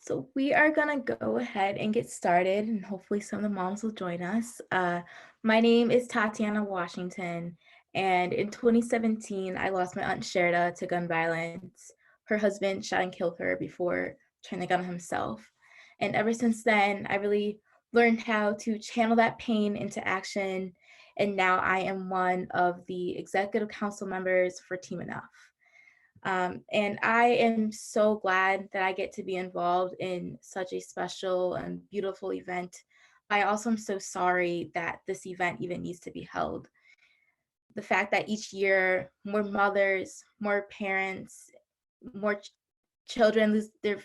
So we are gonna go ahead and get started, and hopefully some of the moms will join us. My name is Tatiana Washington, and in 2017, I lost my aunt Sherda to gun violence. Her husband shot and killed her before trying to gun himself. And ever since then, I really learned how to channel that pain into action. And now I am one of the executive council members for Team Enough. And I am so glad that I get to be involved in such a special and beautiful event. I also am so sorry that this event even needs to be held. The fact that each year more mothers, more parents, more children lose their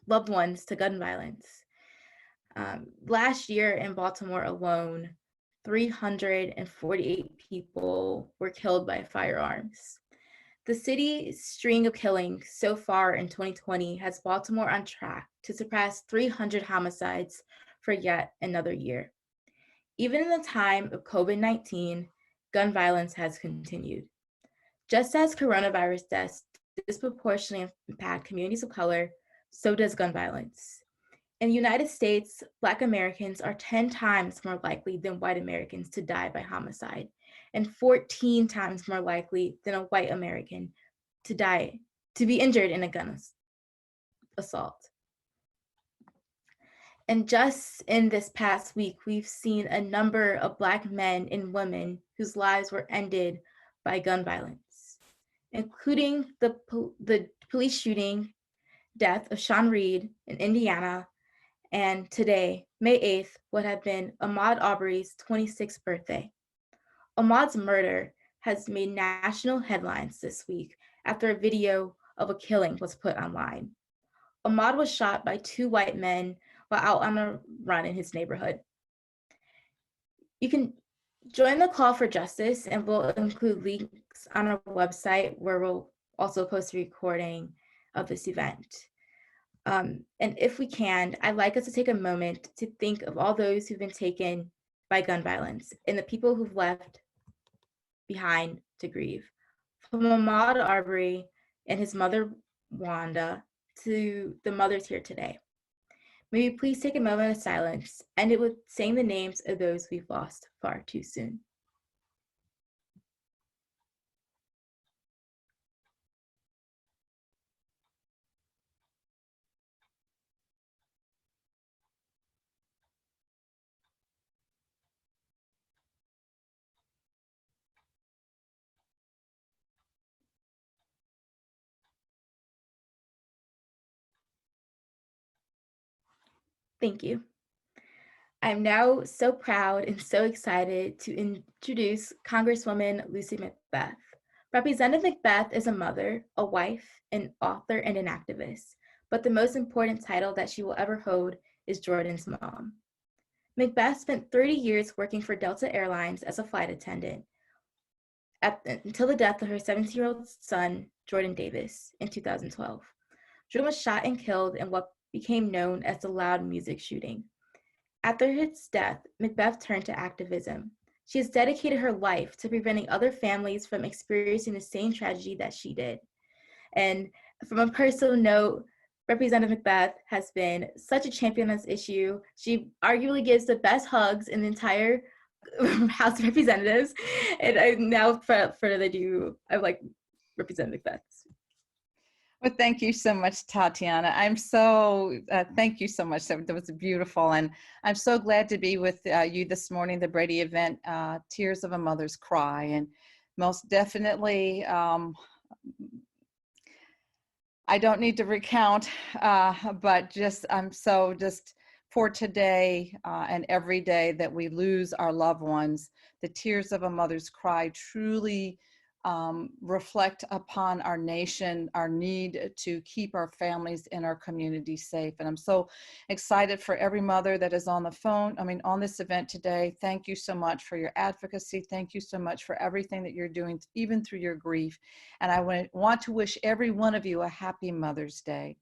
loved ones to gun violence. Last year in Baltimore alone, 348 people were killed by firearms. The city's string of killings so far in 2020 has Baltimore on track to surpass 300 homicides for yet another year. Even in the time of COVID-19, gun violence has continued. Just as coronavirus deaths disproportionately impact communities of color, so does gun violence. In the United States, Black Americans are 10 times more likely than white Americans to die by homicide, and 14 times more likely than a white American to be injured in a gun assault. And just in this past week, we've seen a number of Black men and women whose lives were ended by gun violence, including the police shooting death of Sean Reed in Indiana. And today, May 8th, would have been Ahmaud Arbery's 26th birthday. Ahmaud's murder has made national headlines this week after a video of a killing was put online. Ahmaud was shot by two white men while out on a run in his neighborhood. You can join the call for justice, and we'll include links on our website where we'll also post a recording of this event. And if we can, I'd like us to take a moment to think of all those who've been taken by gun violence and the people who've left behind to grieve. From Ahmaud Arbery and his mother, Wanda, to the mothers here today. May we please take a moment of silence, and it with saying the names of those we've lost far too soon. Thank you. I'm now so proud and so excited to introduce Congresswoman Lucy McBath. Representative McBath is a mother, a wife, an author, and an activist, but the most important title that she will ever hold is Jordan's mom. McBath spent 30 years working for Delta Airlines as a flight attendant until the death of her 17-year-old son, Jordan Davis, in 2012. Jordan was shot and killed in what became known as the Loud Music shooting. After his death, McBath turned to activism. She has dedicated her life to preventing other families from experiencing the same tragedy that she did. And from a personal note, Representative McBath has been such a champion on this issue. She arguably gives the best hugs in the entire House of Representatives. And I now, for further ado, I like Representative McBath. Well, thank you so much, Tatiana. I'm so, thank you so much. That was beautiful. And I'm so glad to be with you this morning, the Brady event, Tears of a Mother's Cry. And most definitely, I don't need to recount, but I'm so for today and every day that we lose our loved ones, the Tears of a Mother's Cry truly reflect upon our nation, our need to keep our families and our community safe. And I'm so excited for every mother that is on the phone, on this event today. Thank you so much for your advocacy. Thank you so much for everything that you're doing, even through your grief. And I want to wish every one of you a happy Mother's Day.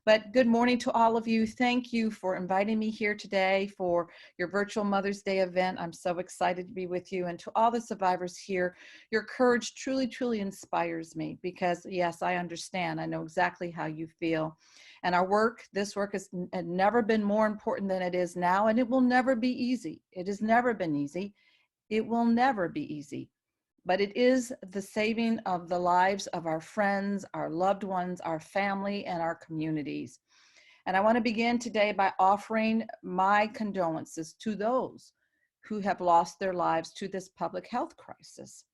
But good morning to all of you. Thank you for inviting me here today for your virtual Mother's Day event. I'm so excited to be with you. And to all the survivors here, your courage truly, truly inspires me because, yes, I understand. I know exactly how you feel. And our work, this work has never been more important than it is now, and it will never be easy. It has never been easy. It will never be easy. But it is the saving of the lives of our friends, our loved ones, our family, and our communities. And I want to begin today by offering my condolences to those who have lost their lives to this public health crisis.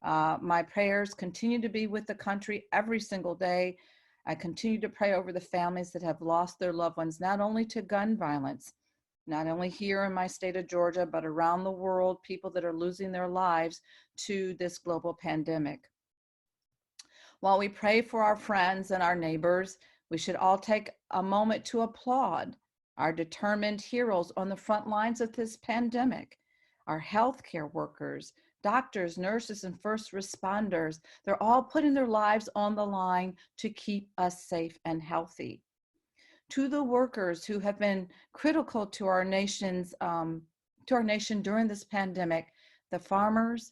My prayers continue to be with the country every single day. I continue to pray over the families that have lost their loved ones, not only to gun violence, not only here in my state of Georgia, but around the world, people that are losing their lives to this global pandemic. While we pray for our friends and our neighbors, we should all take a moment to applaud our determined heroes on the front lines of this pandemic, our healthcare workers, doctors, nurses, and first responders. They're all putting their lives on the line to keep us safe and healthy. To the workers who have been critical to our nation during this pandemic, the farmers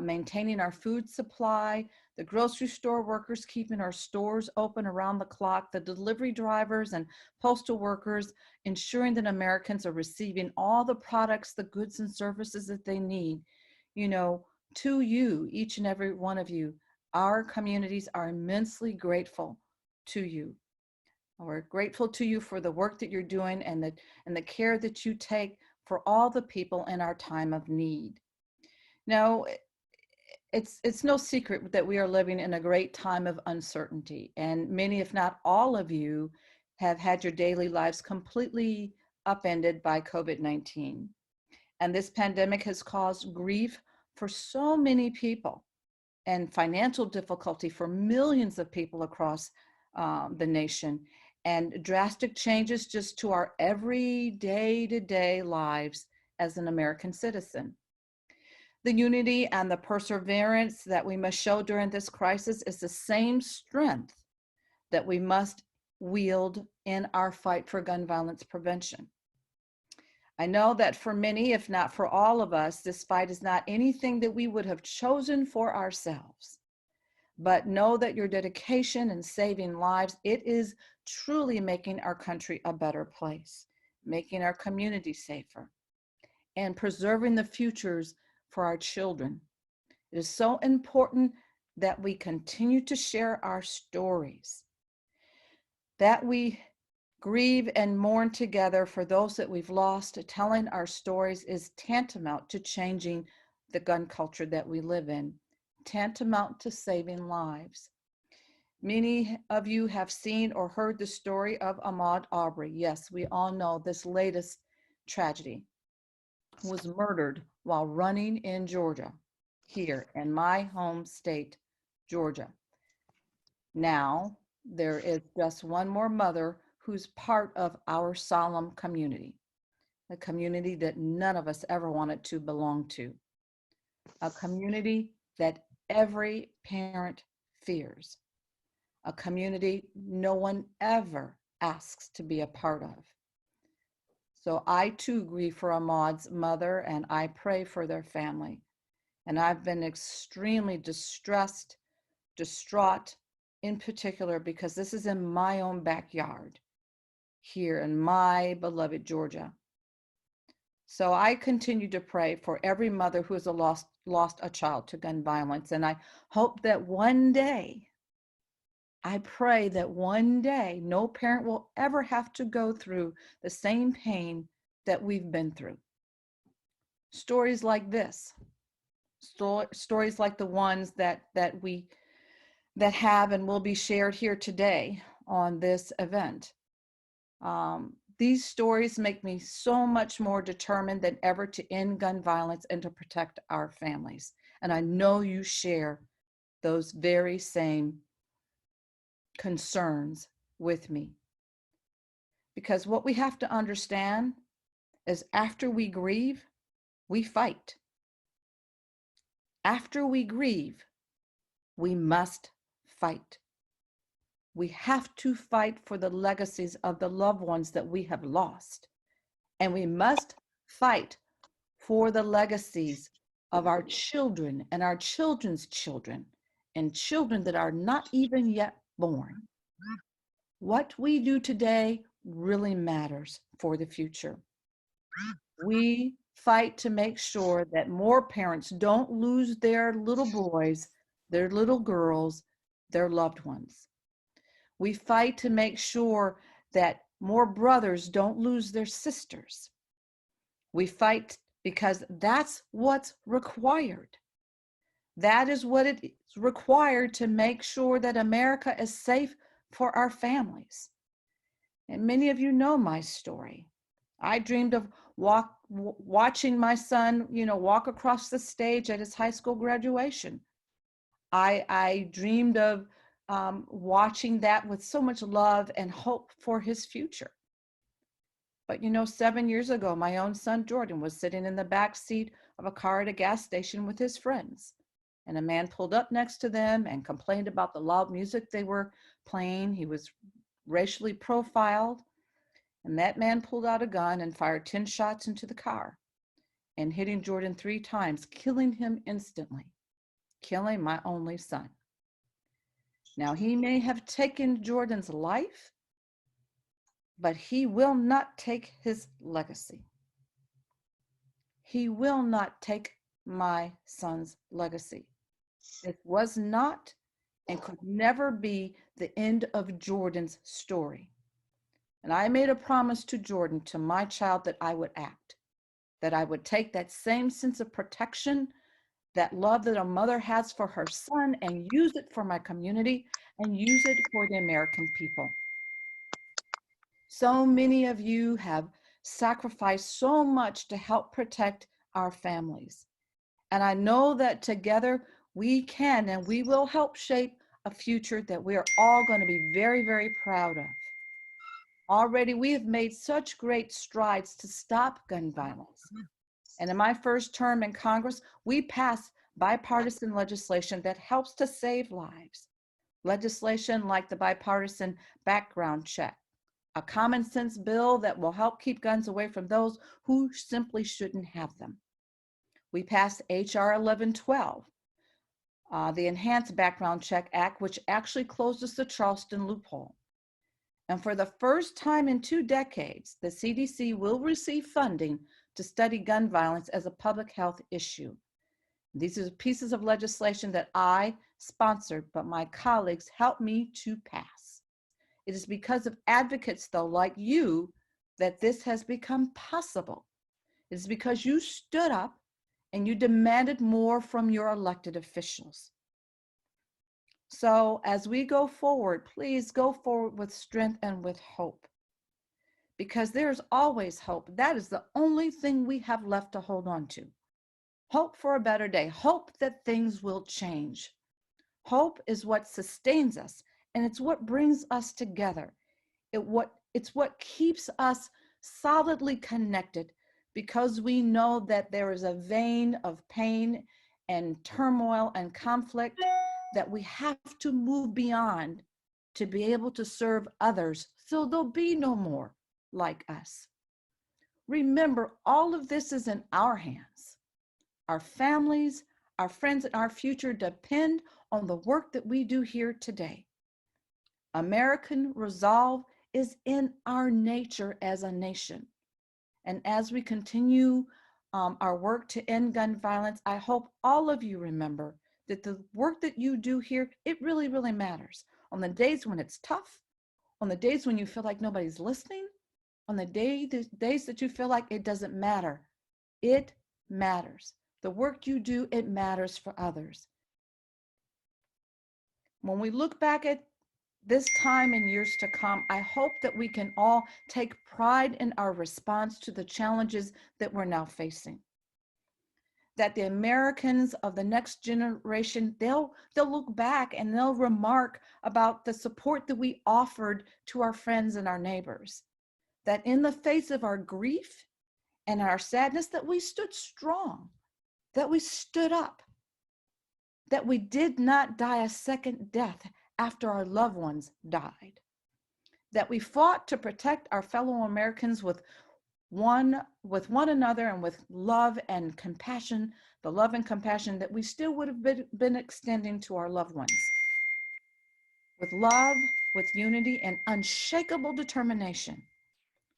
maintaining our food supply, the grocery store workers keeping our stores open around the clock, the delivery drivers and postal workers ensuring that Americans are receiving all the products, the goods and services that they need. You know, to you, each and every one of you, our communities are immensely grateful to you. We're grateful to you for the work that you're doing and the care that you take for all the people in our time of need. Now, it's no secret that we are living in a great time of uncertainty, and many, if not all of you, have had your daily lives completely upended by COVID-19. And this pandemic has caused grief for so many people and financial difficulty for millions of people across the nation, and drastic changes just to our everyday to day lives as an American citizen. The unity and the perseverance that we must show during this crisis is the same strength that we must wield in our fight for gun violence prevention. I know that for many, if not for all of us, this fight is not anything that we would have chosen for ourselves. But know that your dedication in saving lives, it is truly making our country a better place, making our community safer, and preserving the futures for our children. It is so important that we continue to share our stories, that we grieve and mourn together for those that we've lost. Telling our stories is tantamount to changing the gun culture that we live in, tantamount to saving lives. Many of you have seen or heard the story of Ahmaud Arbery. Yes, we all know this latest tragedy. Was murdered while running in Georgia, here in my home state, Georgia. Now, there is just one more mother who's part of our solemn community, a community that none of us ever wanted to belong to, a community that every parent fears, a community no one ever asks to be a part of. So I too grieve for Ahmaud's mother, and I pray for their family. And I've been extremely distressed, distraught, in particular, because this is in my own backyard, here in my beloved Georgia. So I continue to pray for every mother who has lost a child to gun violence. And I hope that one day, I pray that one day no parent will ever have to go through the same pain that we've been through. Stories like this, stories like the ones that have and will be shared here today on this event. These stories make me so much more determined than ever to end gun violence and to protect our families. And I know you share those very same concerns with me. Because what we have to understand is after we grieve, we fight. After we grieve, we must fight. We have to fight for the legacies of the loved ones that we have lost. And we must fight for the legacies of our children and our children's children and children that are not even yet born. What we do today really matters for the future. We fight to make sure that more parents don't lose their little boys, their little girls, their loved ones. We fight to make sure that more brothers don't lose their sisters. We fight because that's what's required. That is what it is required to make sure that America is safe for our families. And many of you know my story. I dreamed of watching my son, walk across the stage at his high school graduation. I dreamed of watching that with so much love and hope for his future. But 7 years ago, my own son Jordan was sitting in the back seat of a car at a gas station with his friends. And a man pulled up next to them and complained about the loud music they were playing. He was racially profiled. And that man pulled out a gun and fired 10 shots into the car and hitting Jordan 3 times, killing him instantly, killing my only son. Now, he may have taken Jordan's life, but he will not take his legacy. He will not take my son's legacy. It was not and could never be the end of Jordan's story. And I made a promise to Jordan, to my child, that I would act, that I would take that same sense of protection, that love that a mother has for her son, and use it for my community and use it for the American people. So many of you have sacrificed so much to help protect our families. And I know that together we can and we will help shape a future that we are all going to be very, very proud of. Already we have made such great strides to stop gun violence. And in my first term in Congress, we passed bipartisan legislation that helps to save lives. Legislation like the bipartisan background check, a common sense bill that will help keep guns away from those who simply shouldn't have them. We passed H.R. 1112, the Enhanced Background Check Act, which actually closes the Charleston loophole. And for the first time in 2 decades, the CDC will receive funding to study gun violence as a public health issue. These are pieces of legislation that I sponsored, but my colleagues helped me to pass. It is because of advocates, though, like you, that this has become possible. It is because you stood up and you demanded more from your elected officials. So as we go forward, please go forward with strength and with hope, because there's always hope. That is the only thing we have left to hold on to. Hope for a better day. Hope that things will change. Hope is what sustains us, and it's what brings us together. It's what keeps us solidly connected, because we know that there is a vein of pain and turmoil and conflict that we have to move beyond to be able to serve others, so there'll be no more like us. Remember, all of this is in our hands. Our families, our friends, and our future depend on the work that we do here today. American resolve is in our nature as a nation. And as we continue our work to end gun violence, I hope all of you remember that the work that you do here, it really, really matters. On the days when it's tough, on the days when you feel like nobody's listening, on the days that you feel like it doesn't matter, it matters. The work you do, it matters for others. When we look back at this time and years to come, I hope that we can all take pride in our response to the challenges that we're now facing. That the Americans of the next generation, they'll look back and they'll remark about the support that we offered to our friends and our neighbors. That in the face of our grief and our sadness, that we stood strong, that we stood up, that we did not die a second death after our loved ones died. That we fought to protect our fellow Americans with one another and with love and compassion, the love and compassion that we still would have been extending to our loved ones. With love, with unity, and unshakable determination,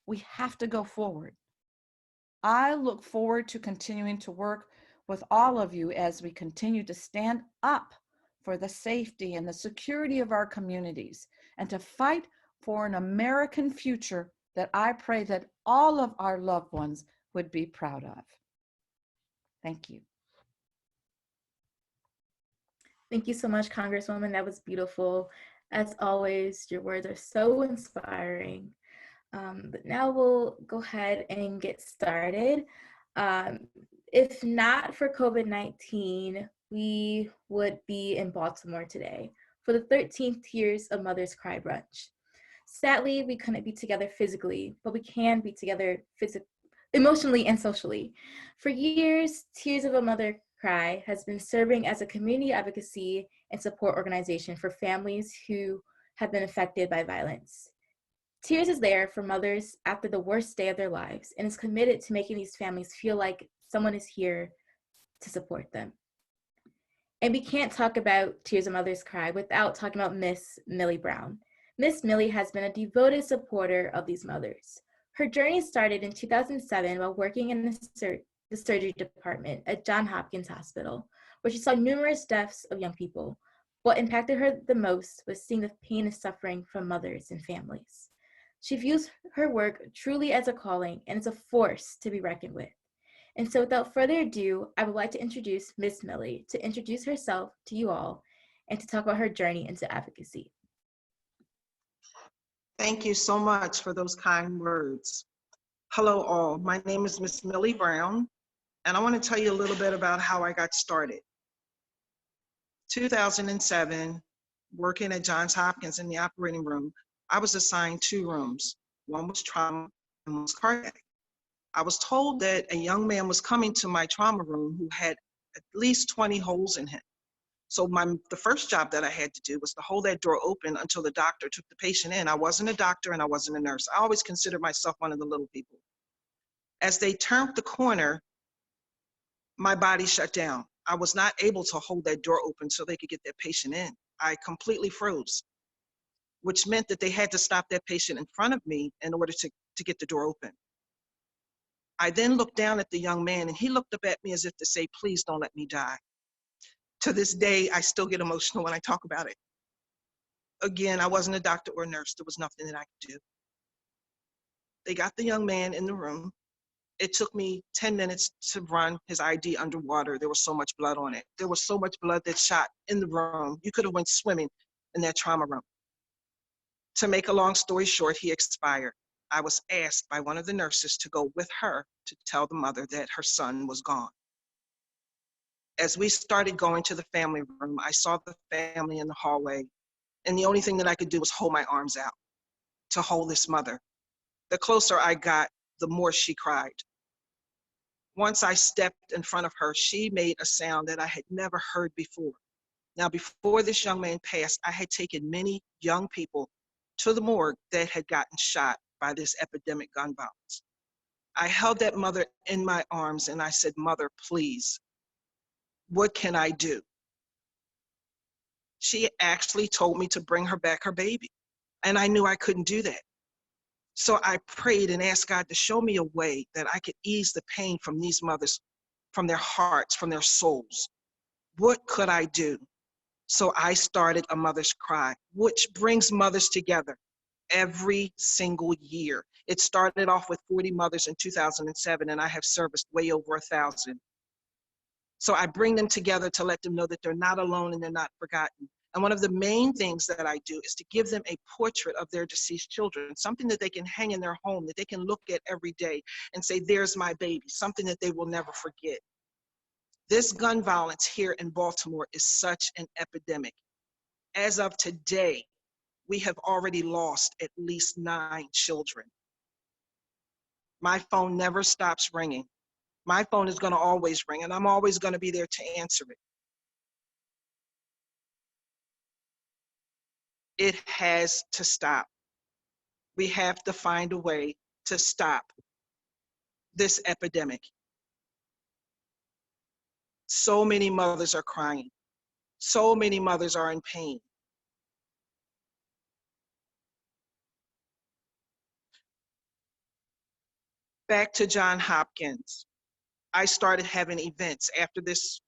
we have to go forward. I look forward to continuing to work with all of you as we continue to stand up for the safety and the security of our communities and to fight for an American future that I pray that all of our loved ones would be proud of. Thank you. Thank you so much, Congresswoman. That was beautiful. As always, your words are so inspiring. But now we'll go ahead and get started. If not for COVID-19, we would be in Baltimore today for the 13th Tears of Mothers Cry brunch. Sadly, we couldn't be together physically, but we can be together emotionally and socially. For years, Tears of a Mother Cry has been serving as a community advocacy and support organization for families who have been affected by violence. Tears is there for mothers after the worst day of their lives and is committed to making these families feel like someone is here to support them. And we can't talk about Tears of Mothers Cry without talking about Miss Millie Brown. Miss Millie has been a devoted supporter of these mothers. Her journey started in 2007 while working in the surgery department at Johns Hopkins Hospital, where she saw numerous deaths of young people. What impacted her the most was seeing the pain and suffering from mothers and families. She views her work truly as a calling and is a force to be reckoned with. And so without further ado, I would like to introduce Miss Millie to introduce herself to you all and to talk about her journey into advocacy. Thank you so much for those kind words. Hello all, my name is Miss Millie Brown, and I want to tell you a little bit about how I got started. 2007, working at Johns Hopkins in the operating room, I was assigned 2 rooms. One was trauma and one was cardiac. I was told that a young man was coming to my trauma room who had at least 20 holes in him. So the first job that I had to do was to hold that door open until the doctor took the patient in. I wasn't a doctor and I wasn't a nurse. I always considered myself one of the little people. As they turned the corner, my body shut down. I was not able to hold that door open so they could get that patient in. I completely froze, which meant that they had to stop that patient in front of me in order to get the door open. I then looked down at the young man and he looked up at me as if to say, please don't let me die. To this day, I still get emotional when I talk about it. Again, I wasn't a doctor or a nurse. There was nothing that I could do. They got the young man in the room. It took me 10 minutes to run his ID underwater. There was so much blood on it. There was so much blood that shot in the room. You could have went swimming in that trauma room. To make a long story short, he expired. I was asked by one of the nurses to go with her to tell the mother that her son was gone. As we started going to the family room, I saw the family in the hallway, and the only thing that I could do was hold my arms out to hold this mother. The closer I got, the more she cried. Once I stepped in front of her, she made a sound that I had never heard before. Now, before this young man passed, I had taken many young people to the morgue that had gotten shot by this epidemic gun violence. I held that mother in my arms and I said, Mother, please, what can I do? She actually told me to bring her back her baby, and I knew I couldn't do that. So I prayed and asked God to show me a way that I could ease the pain from these mothers, from their hearts, from their souls. What could I do? So I started A Mother's Cry, which brings mothers together every single year. It started off with 40 mothers in 2007, and I have serviced way over 1,000. So I bring them together to let them know that they're not alone and they're not forgotten. And one of the main things that I do is to give them a portrait of their deceased children, something that they can hang in their home, that they can look at every day and say, there's my baby, something that they will never forget. This gun violence here in Baltimore is such an epidemic. As of today, we have already lost at least 9 children. My phone never stops ringing. My phone is going to always ring, and I'm always going to be there to answer it. It has to stop. We have to find a way to stop this epidemic. So many mothers are crying. So many mothers are in pain. Back to Johns Hopkins. I started having events after this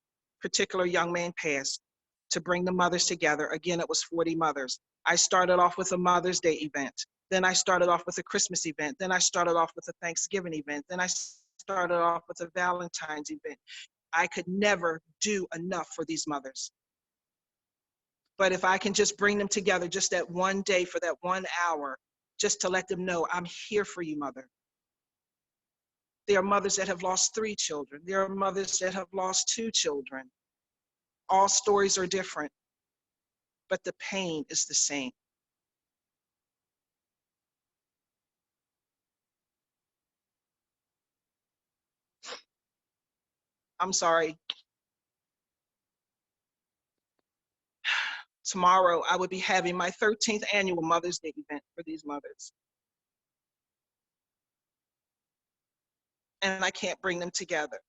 particular young man passed to bring the mothers together. Again, it was 40 mothers. I started off with a Mother's Day event. Then I started off with a Christmas event. Then I started off with a Thanksgiving event. Then I started off with a Valentine's event. I could never do enough for these mothers. But if I can just bring them together just that one day for that 1 hour, just to let them know I'm here for you, mother. There are mothers that have lost 3 children. There are mothers that have lost 2 children. All stories are different, but the pain is the same. I'm sorry. Tomorrow, I would be having my 13th annual Mother's Day event for these mothers. And I can't bring them together.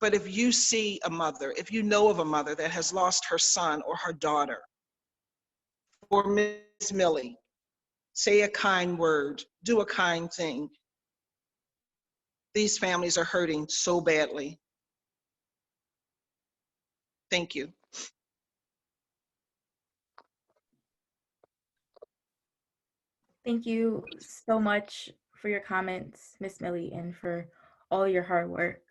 But if you see a mother, if you know of a mother that has lost her son or her daughter, or Miss Millie, say a kind word, do a kind thing. These families are hurting so badly. Thank you. Thank you so much for your comments, Miss Millie, and for all your hard work.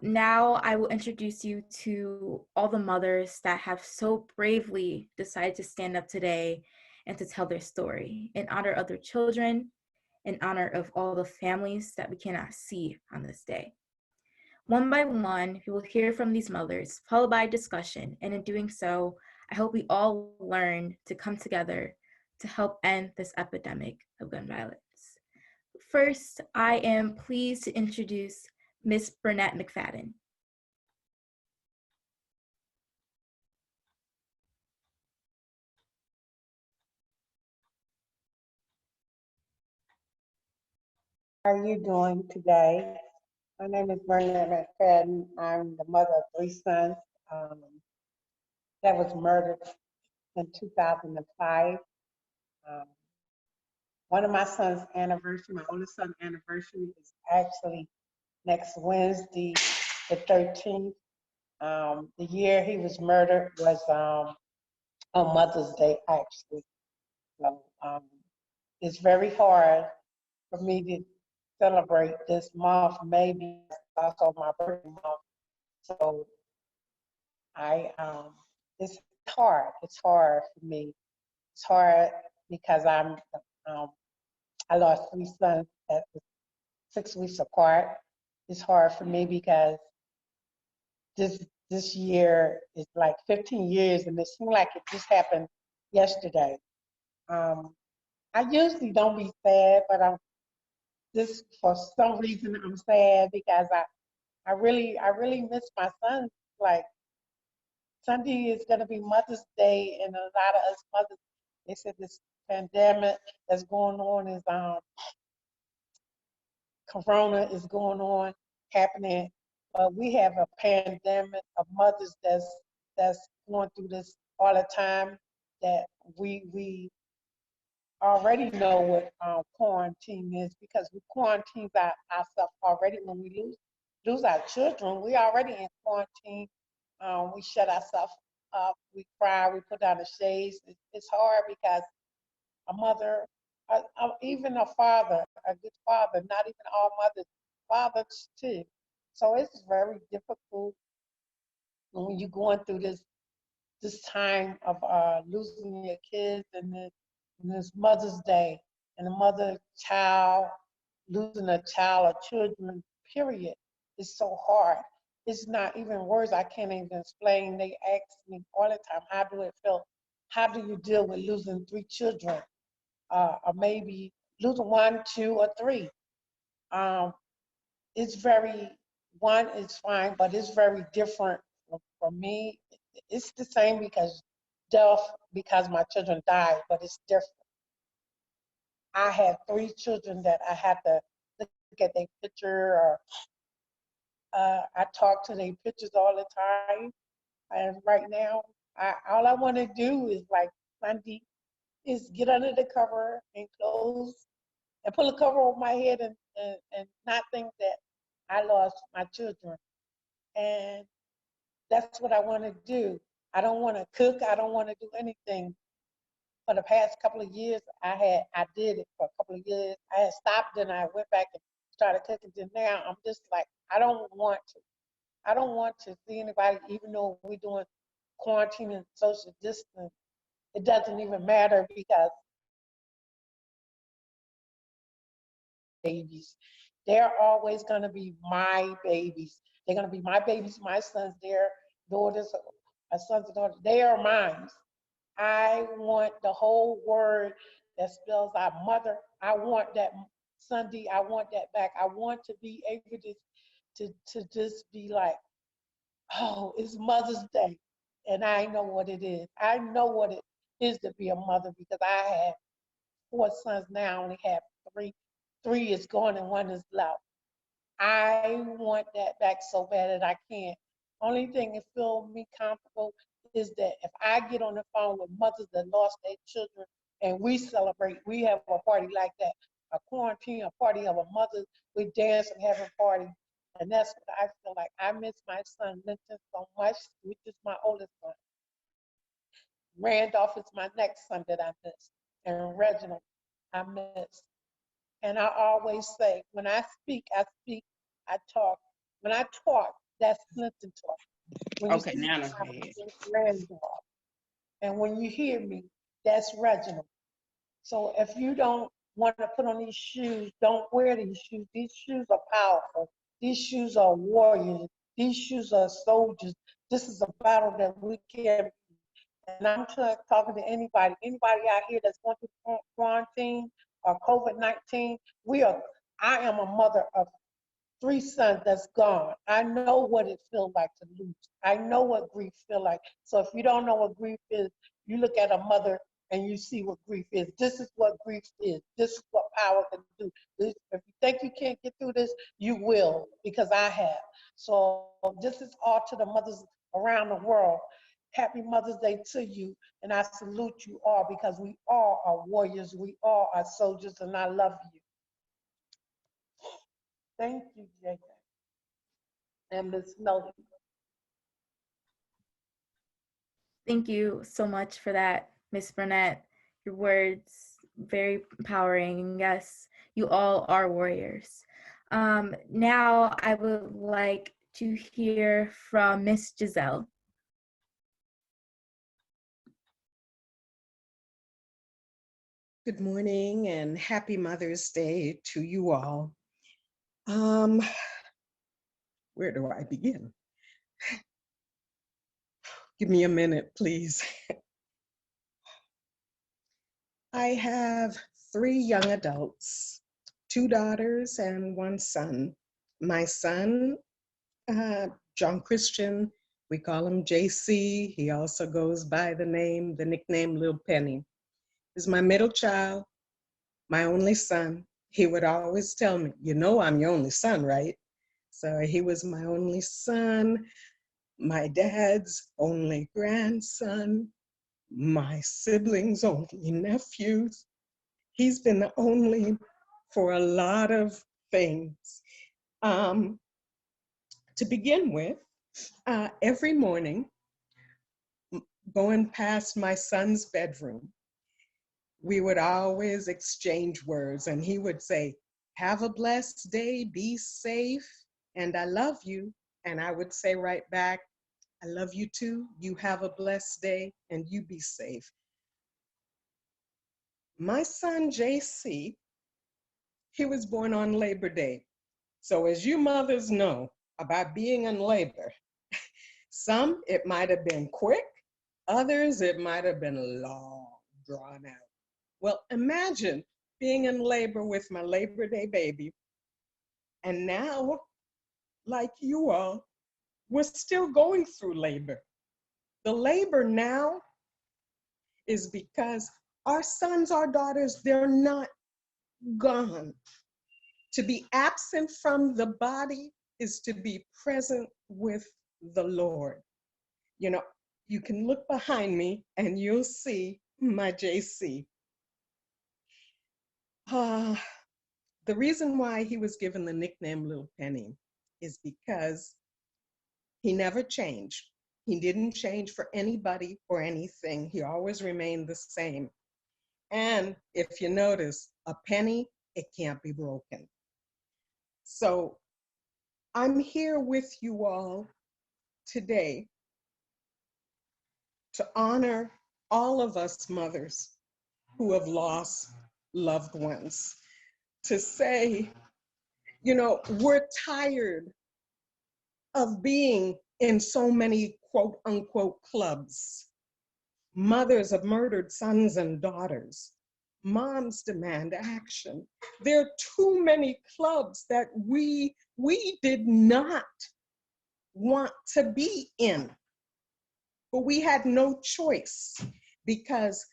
Now I will introduce you to all the mothers that have so bravely decided to stand up today and to tell their story in honor of their children, in honor of all the families that we cannot see on this day. One by one, we will hear from these mothers, followed by a discussion, and in doing so, I hope we all learn to come together to help end this epidemic of gun violence. First, I am pleased to introduce Ms. Burnett McFadden. How are you doing today? My name is Bernard McFadden. I'm the mother of 3 sons that was murdered in 2005. One of my son's anniversary, my oldest son's anniversary, is actually next Wednesday, the 13th. The year he was murdered was on Mother's Day, actually. So it's very hard for me to celebrate this month, maybe also my birthday month. So it's hard. It's hard for me. It's hard because I lost 3 sons that was 6 weeks apart. It's hard for me because this year is like 15 years, and it seemed like it just happened yesterday. I usually don't be sad, but I'm just for some reason I'm sad because I really miss my sons. Like Sunday is gonna be Mother's Day, and a lot of us mothers, they said this pandemic that's going on is Corona is going on, happening, but we have a pandemic of mothers that's going through this all the time. That we already know what quarantine is because we quarantine ourselves already when we lose our children. We already in quarantine. We shut ourselves up. We cry. We put down the shades. It's hard because a mother, even a father, a good father, not even all mothers, fathers too. So it's very difficult when you're going through this time of losing your kids and this Mother's Day and a mother-child, losing a child or children, period. It's so hard. It's not even words I can't even explain. They ask me all the time, how do it feel? How do you deal with losing 3 children? Or maybe losing 1, 2, or 3. It's very, one is fine, but it's very different for me. it's the same because death, because my children died, but it's different. I had 3 children that I had to look at their picture, or I talk to their pictures all the time. And right now, all I want to do is, like Sunday, is get under the cover and close and pull a cover over my head, and not think that I lost my children. And that's what I want to do. I don't want to cook. I don't want to do anything. For the past couple of years, I did it for a couple of years. I had stopped, then I went back and started cooking. Then now I'm just like, I don't want to. I don't want to see anybody, even though we're doing quarantine and social distance. It doesn't even matter because babies, they're always going to be my babies. They're going to be my babies, my sons, their daughters, my sons and daughters. They are mine. I want the whole word that spells out mother. I want that Sunday. I want that back. I want to be able to just be like, oh, it's Mother's Day. And I know what it is. I know what it is to be a mother because I have 4 sons now. I only have 3. 3 is gone and 1 is left. I want that back so bad that I can't. Only thing that feels me comfortable is that if I get on the phone with mothers that lost their children and we celebrate, we have a party like that, a quarantine, a party of a mother, we dance and have a party. And that's what I feel like. I miss my son, Linton, so much, which is my oldest son. Randolph is my next son that I miss. And Reginald, I miss. And I always say, when I speak, I talk. When I talk, that's Linton talk. When you Okay, see now me, let's go ahead. it's Randolph. And when you hear me, that's Reginald. So if you don't want to put on these shoes, don't wear these shoes. These shoes are powerful. These shoes are warriors. These shoes are soldiers. This is a battle that we can. And I'm talking to anybody out here that's going through quarantine or COVID-19. I am a mother of 3 sons that's gone. I know what it feels like to lose. I know what grief feels like. So if you don't know what grief is, you look at a mother and you see what grief is. This is what grief is. This is what power can do. If you think you can't get through this, you will, because I have. So this is all to the mothers around the world. Happy Mother's Day to you, and I salute you all because we all are warriors, we all are soldiers, and I love you. Thank you, Jacob and Miss Melody. Thank you so much for that, Miss Burnett. Your words, very empowering. Yes, you all are warriors. Now I would like to hear from Miss Giselle. Good morning and happy Mother's Day to you all. Where do I begin? Give me a minute, please. I have 3 young adults, 2 daughters and 1 son. My son, John Christian, we call him JC. He also goes by the nickname Lil Penny. Is my middle child, my only son. He would always tell me, you know, I'm your only son, right? So he was my only son, my dad's only grandson, my siblings' only nephews. He's been the only for a lot of things. To begin with, every morning, going past my son's bedroom, we would always exchange words, and he would say, have a blessed day, be safe, and I love you. And I would say right back, I love you too, you have a blessed day, and you be safe. My son, JC, he was born on Labor Day. So as you mothers know about being in labor, some, it might have been quick, others, it might have been long, drawn out. Well, imagine being in labor with my Labor Day baby. And now, like you all, we're still going through labor. The labor now is because our sons, our daughters, they're not gone. To be absent from the body is to be present with the Lord. You know, you can look behind me and you'll see my JC. The reason why he was given the nickname Little Penny is because he never changed. He didn't change for anybody or anything. He always remained the same. And if you notice, a penny, it can't be broken. So I'm here with you all today to honor all of us mothers who have lost loved ones, to say, you know, we're tired of being in so many quote unquote clubs. Mothers of murdered sons and daughters. Moms demand action. There are too many clubs that we did not want to be in, but we had no choice because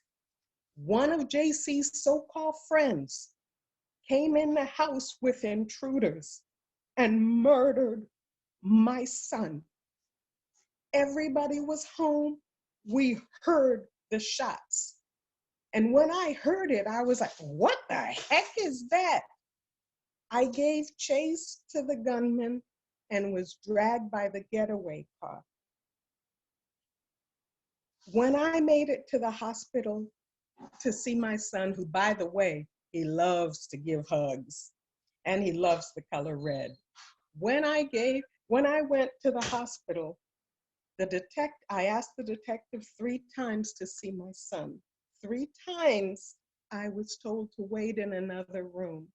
one of JC's so-called friends came in the house with intruders and murdered my son. Everybody was home. We heard the shots. And when I heard it, I was like, what the heck is that? I gave chase to the gunman and was dragged by the getaway car. When I made it to the hospital to see my son, who, by the way, he loves to give hugs and he loves the color red. When I went to the hospital, I asked the detective 3 times to see my son. 3 times I was told to wait in another room.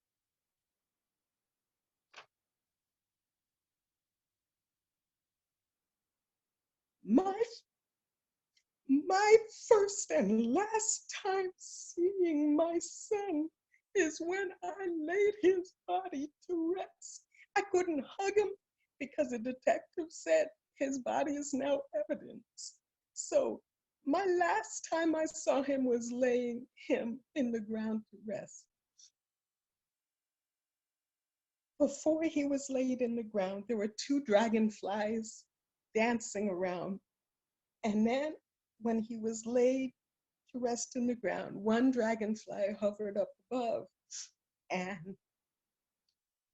My first and last time seeing my son is when I laid his body to rest. I couldn't hug him because the detective said his body is now evidence. So my last time I saw him was laying him in the ground to rest. Before he was laid in the ground, there were 2 dragonflies dancing around. And then when he was laid to rest in the ground, 1 dragonfly hovered up above. And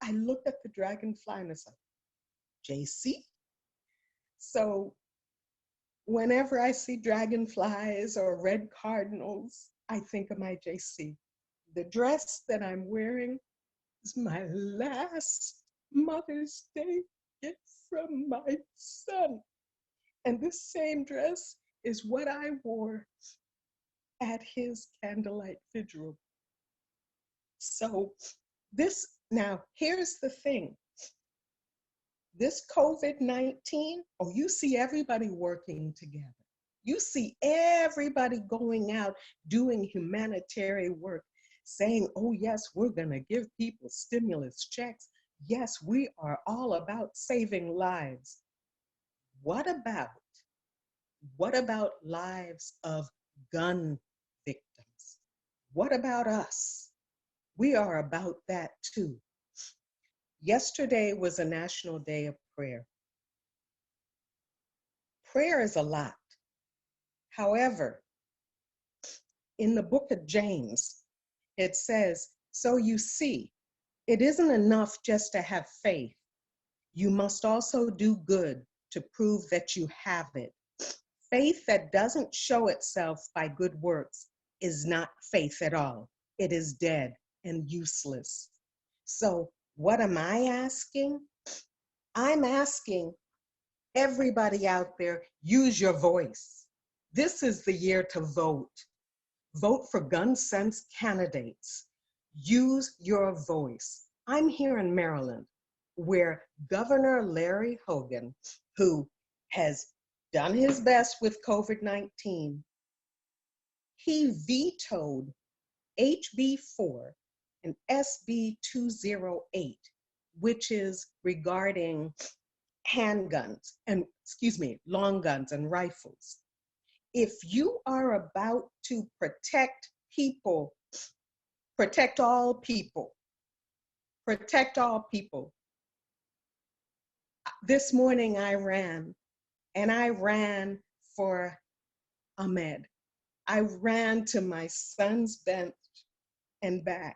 I looked at the dragonfly and I said, JC? So whenever I see dragonflies or red cardinals, I think of my JC. The dress that I'm wearing is my last Mother's Day gift from my son. And this same dress is what I wore at his candlelight vigil. So now here's the thing. This COVID-19, you see everybody working together. You see everybody going out doing humanitarian work, saying, oh yes, we're gonna give people stimulus checks. Yes, we are all about saving lives. What about lives of gun victims? What about us? We are about that too. Yesterday was a National Day of Prayer. Prayer is a lot. However, in the book of James, it says, so you see, it isn't enough just to have faith. You must also do good to prove that you have it. Faith that doesn't show itself by good works is not faith at all. It is dead and useless. So what am I asking? I'm asking everybody out there, use your voice. This is the year to vote. Vote for gun sense candidates. Use your voice. I'm here in Maryland, where Governor Larry Hogan, who has done his best with COVID-19, he vetoed HB 4 and SB 208, which is regarding handguns and, long guns and rifles. if you are about to protect people, protect all people, protect all people. This morning I ran, and I ran for Ahmed. I ran to my son's bench and back.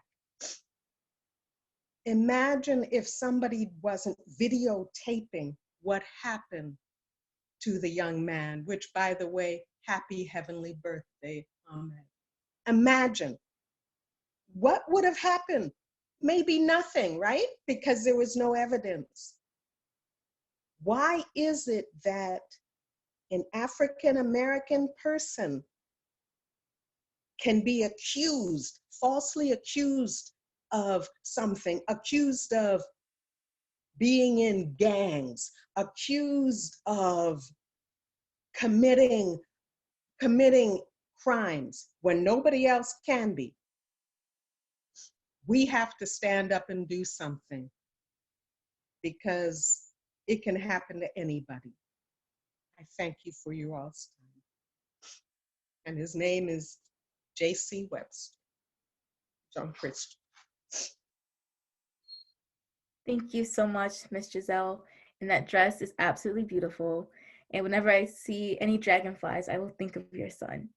Imagine if somebody wasn't videotaping what happened to the young man, which, by the way, happy heavenly birthday, Ahmed. Imagine what would have happened. Maybe nothing, right? Because there was no evidence. Why is it that an African-American person can be accused, falsely accused of something, accused of being in gangs, accused of committing crimes when nobody else can be? We have to stand up and do something, because it can happen to anybody. I thank you for your all's time. And his name is J.C. Webster, John Christian. Thank you so much, Miss Giselle. And that dress is absolutely beautiful. And whenever I see any dragonflies, I will think of your son.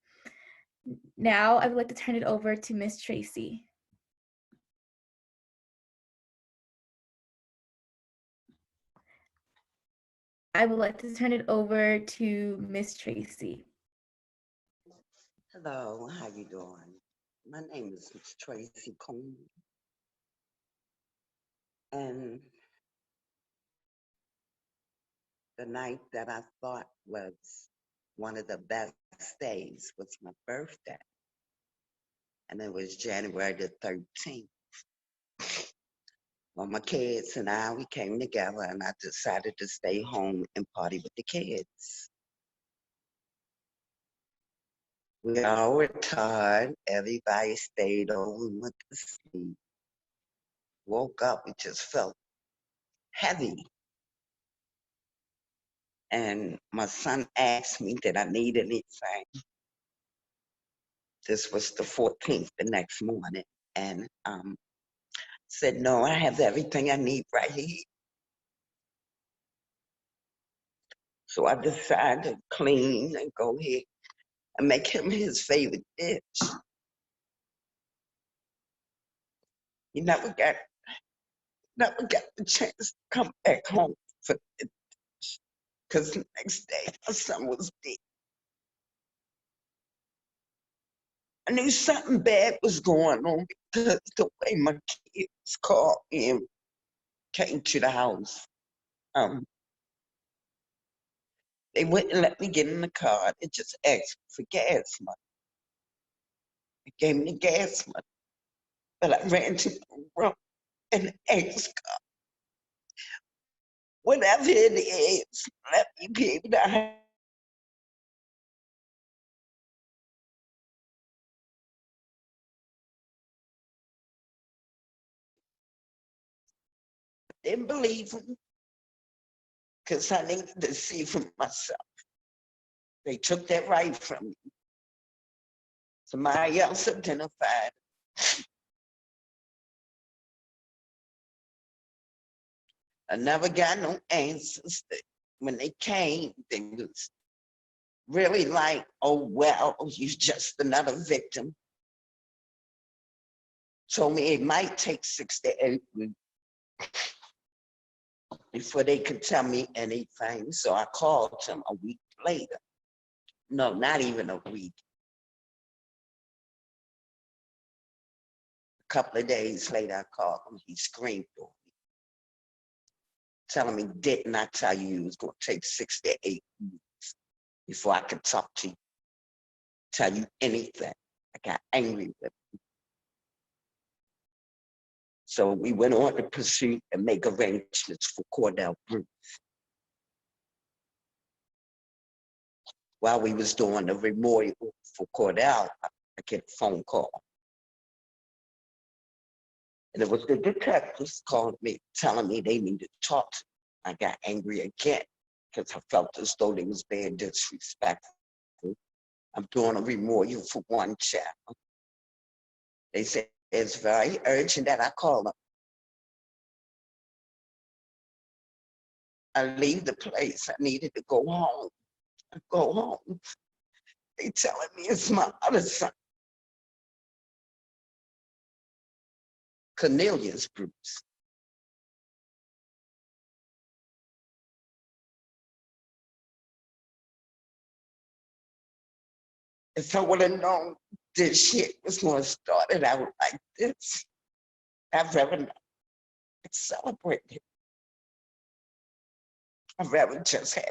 Now I would like to turn it over to Miss Tracy. I would like to turn it over to Miss Tracy. Hello, how you doing? My name is Miss Tracy Combs. And the night that I thought was one of the best days was my birthday. And it was January the 13th. Well, my kids and I, we came together and I decided to stay home and party with the kids. We all were tired. Everybody stayed over and went to sleep. Woke up, we just felt heavy. And my son asked me, did I need anything? This was the 14th, the next morning. And said, no, I have everything I need right here. So I decided to clean and go ahead and make him his favorite dish. He never got the chance to come back home for the dish, because the next day my son was dead. I knew something bad was going on because the way my kids called me and came to the house. They wouldn't let me get in the car. They just asked for gas money. I gave me the gas money. But I ran to the room and asked God, whatever it is, let me be able to have. I didn't believe him because I needed to see for myself. They took that right from me. Somebody else identified. I never got no answers. When they came, they was really like, oh, well, you're just another victim. Told me it might take 6 to 8 weeks before they could tell me anything. So I called him a week later. No, not even a week. A couple of days later, I called him. He screamed on me, telling me, didn't I tell you it was going to take 6 to 8 weeks before I could talk to you, tell you anything? I got angry with him. So we went on to pursue and make arrangements for Cordell Bruce. While we was doing the memorial for Cordell, I get a phone call. And it was the detectives calling me, telling me they needed to talk to me. I got angry again because I felt as though they was being disrespectful. I'm doing a memorial for one child. They said it's very urgent that I call them. I leave the place. I needed to go home. I go home. They telling me it's my other son, Cornelius Bruce. If I would have known this shit was going to start it out like this, I'd rather not celebrate it. I'd rather just have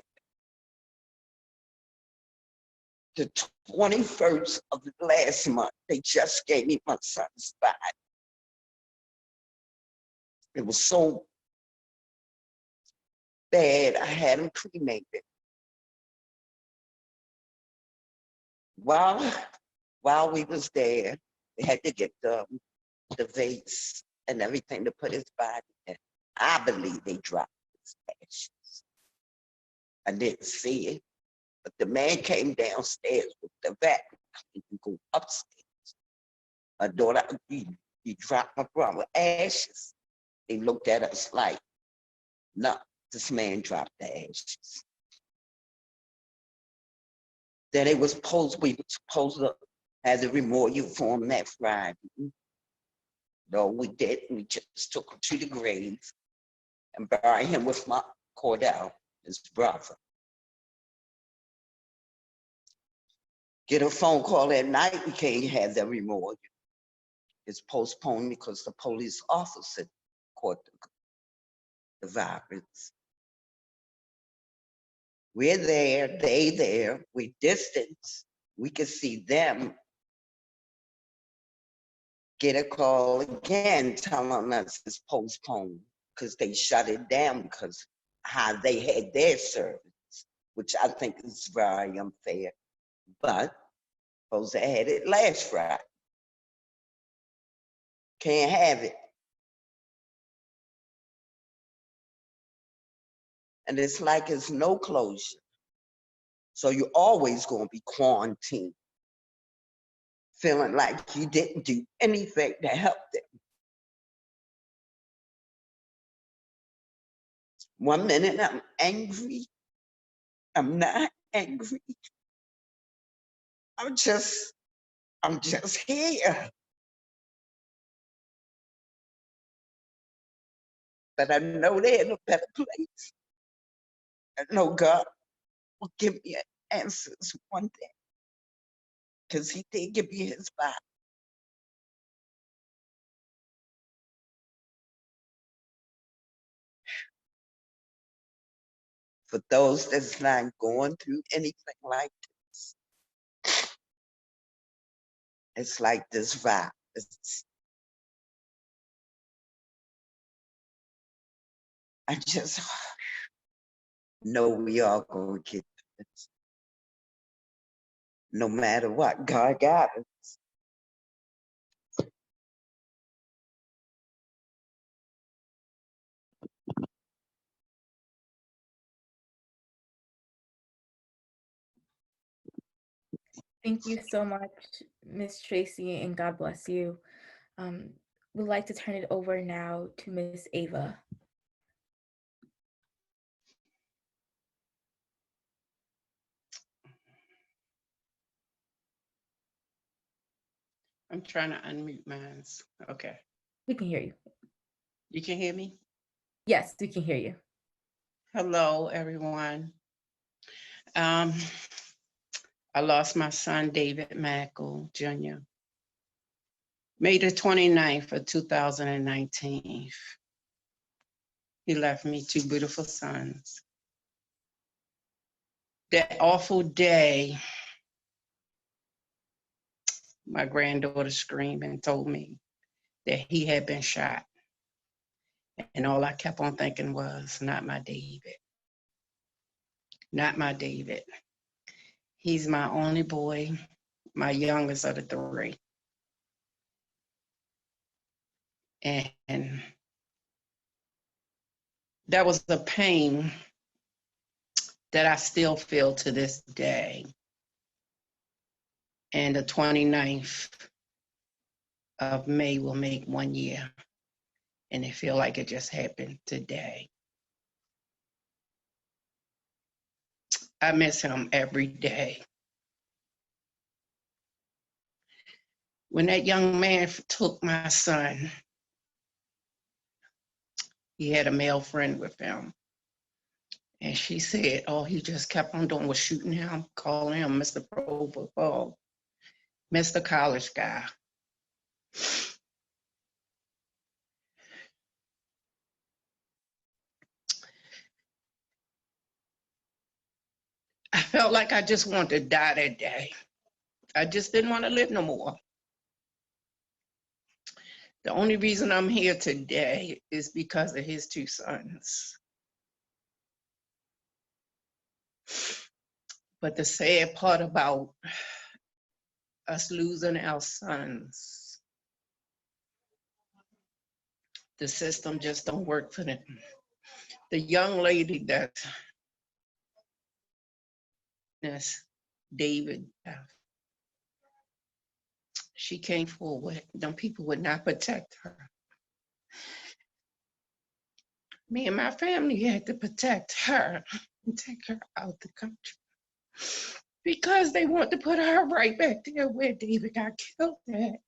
the 21st of last month. They just gave me my son's body. It was so bad, I had him cremated. While we was there, they had to get the vase and everything to put his body in. I believe they dropped his ashes. I didn't see it, but the man came downstairs with the vacuum and go upstairs. My daughter, he dropped my brother ashes. They looked at us like, no, this man dropped the ashes. Then we were supposed to have the memorial for him that Friday. No, we didn't. We just took him to the grave and buried him with my Cordell, his brother. Get a phone call at night, we can't have the memorial. It's postponed because the police officer caught the virus. We're there, they there, we distance. We could see them get a call again telling us it's postponed because they shut it down because how they had their service, which I think is very unfair. But suppose they had it last Friday. Can't have it. And it's like it's no closure. So you're always going to be quarantined, feeling like you didn't do anything to help them. 1 minute I'm angry. I'm not angry. I'm just here. But I know they're in a better place. I know God will give me answers one day. Because he did give me his body. For those that's not going through anything like this, it's like this vibe. I just know we all gonna get this. No matter what, God got us. Thank you so much, Miss Tracy, and God bless you. We'd like to turn it over now to Miss Ava. I'm trying to unmute mine. Okay. We can hear you. You can hear me? Yes, we can hear you. Hello, everyone. I lost my son, David Miackall Jr. May the 29th of 2019. He left me 2 beautiful sons. That awful day, my granddaughter screamed and told me that he had been shot. And all I kept on thinking was, not my David. Not my David. He's my only boy, my youngest of the 3. And that was the pain that I still feel to this day. And the 29th of May will make 1 year. And it feel like it just happened today. I miss him every day. When that young man took my son, he had a male friend with him. And she said, all he just kept on doing was shooting him, calling him Mr. Pro Football, Mr. College guy. I felt like I just wanted to die that day. I just didn't want to live no more. The only reason I'm here today is because of his two sons. But the sad part about us losing our sons, the system just don't work for them. The young lady that David, she came forward. Them people would not protect her. Me and my family had to protect her and take her out the country because they want to put her right back there where David got killed at.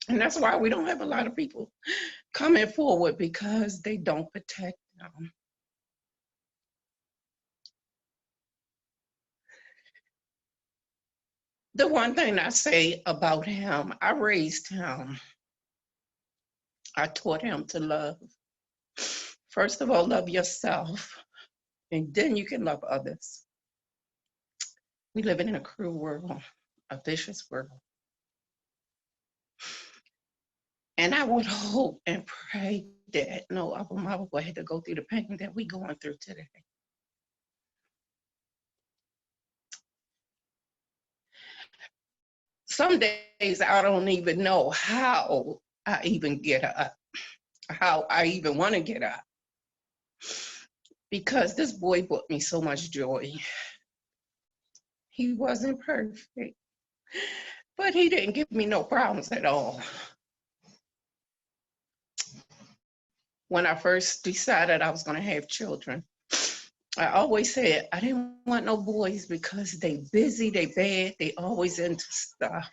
And that's why we don't have a lot of people coming forward, because they don't protect them. The one thing I say about him, I raised him. I taught him to love. First of all, love yourself, and then you can love others. We live in a cruel world, a vicious world. And I would hope and pray that no other mother will have to go through the pain that we're going through today. Some days I don't even know how I even get up, how I even want to get up, because this boy brought me so much joy. He wasn't perfect, but he didn't give me no problems at all. When I first decided I was going to have children, I always said I didn't want no boys because they busy, they bad, they always into stuff.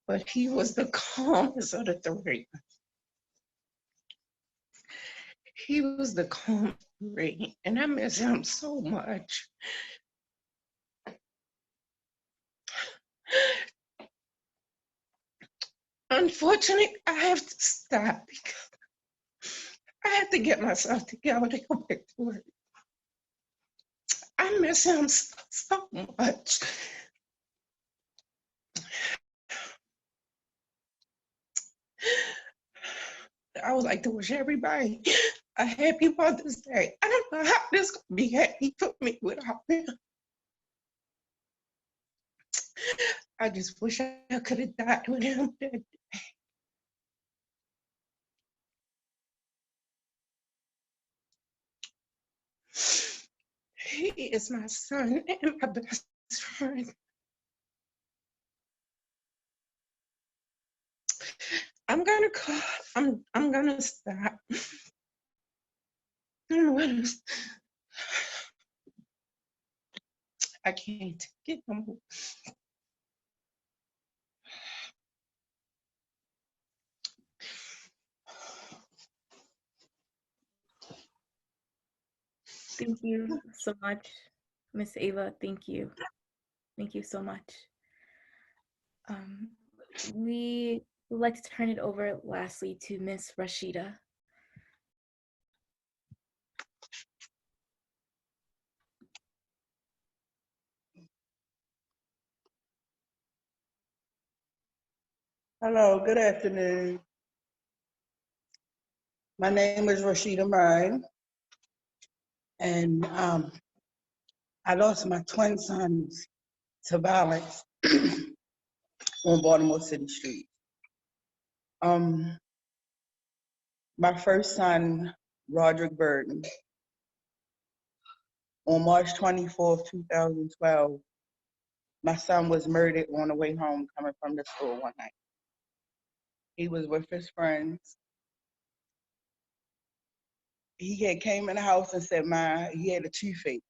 But he was the calmest of the three. He was the calmest three, and I miss him so much. Unfortunately, I have to stop because I have to get myself together to go back to work. I miss him so much. I would like to wish everybody a happy Mother's Day. I don't know how this could be happy for me without him. I just wish I could have died with him that day. He is my son and my best friend. I'm gonna call. I'm gonna stop. I can't take it no more. Thank you so much, Miss Ava. Thank you. Thank you so much. We would like to turn it over lastly to Miss Rashida. Hello, good afternoon. My name is Rashida Murray, and I lost my twin sons to violence on Baltimore City Street. My first son, Roderick Burton, on March 24th, 2012, My son was murdered on the way home coming from the store one night. He was with his friends. He had came in the house and said, "Ma," he had a toothache.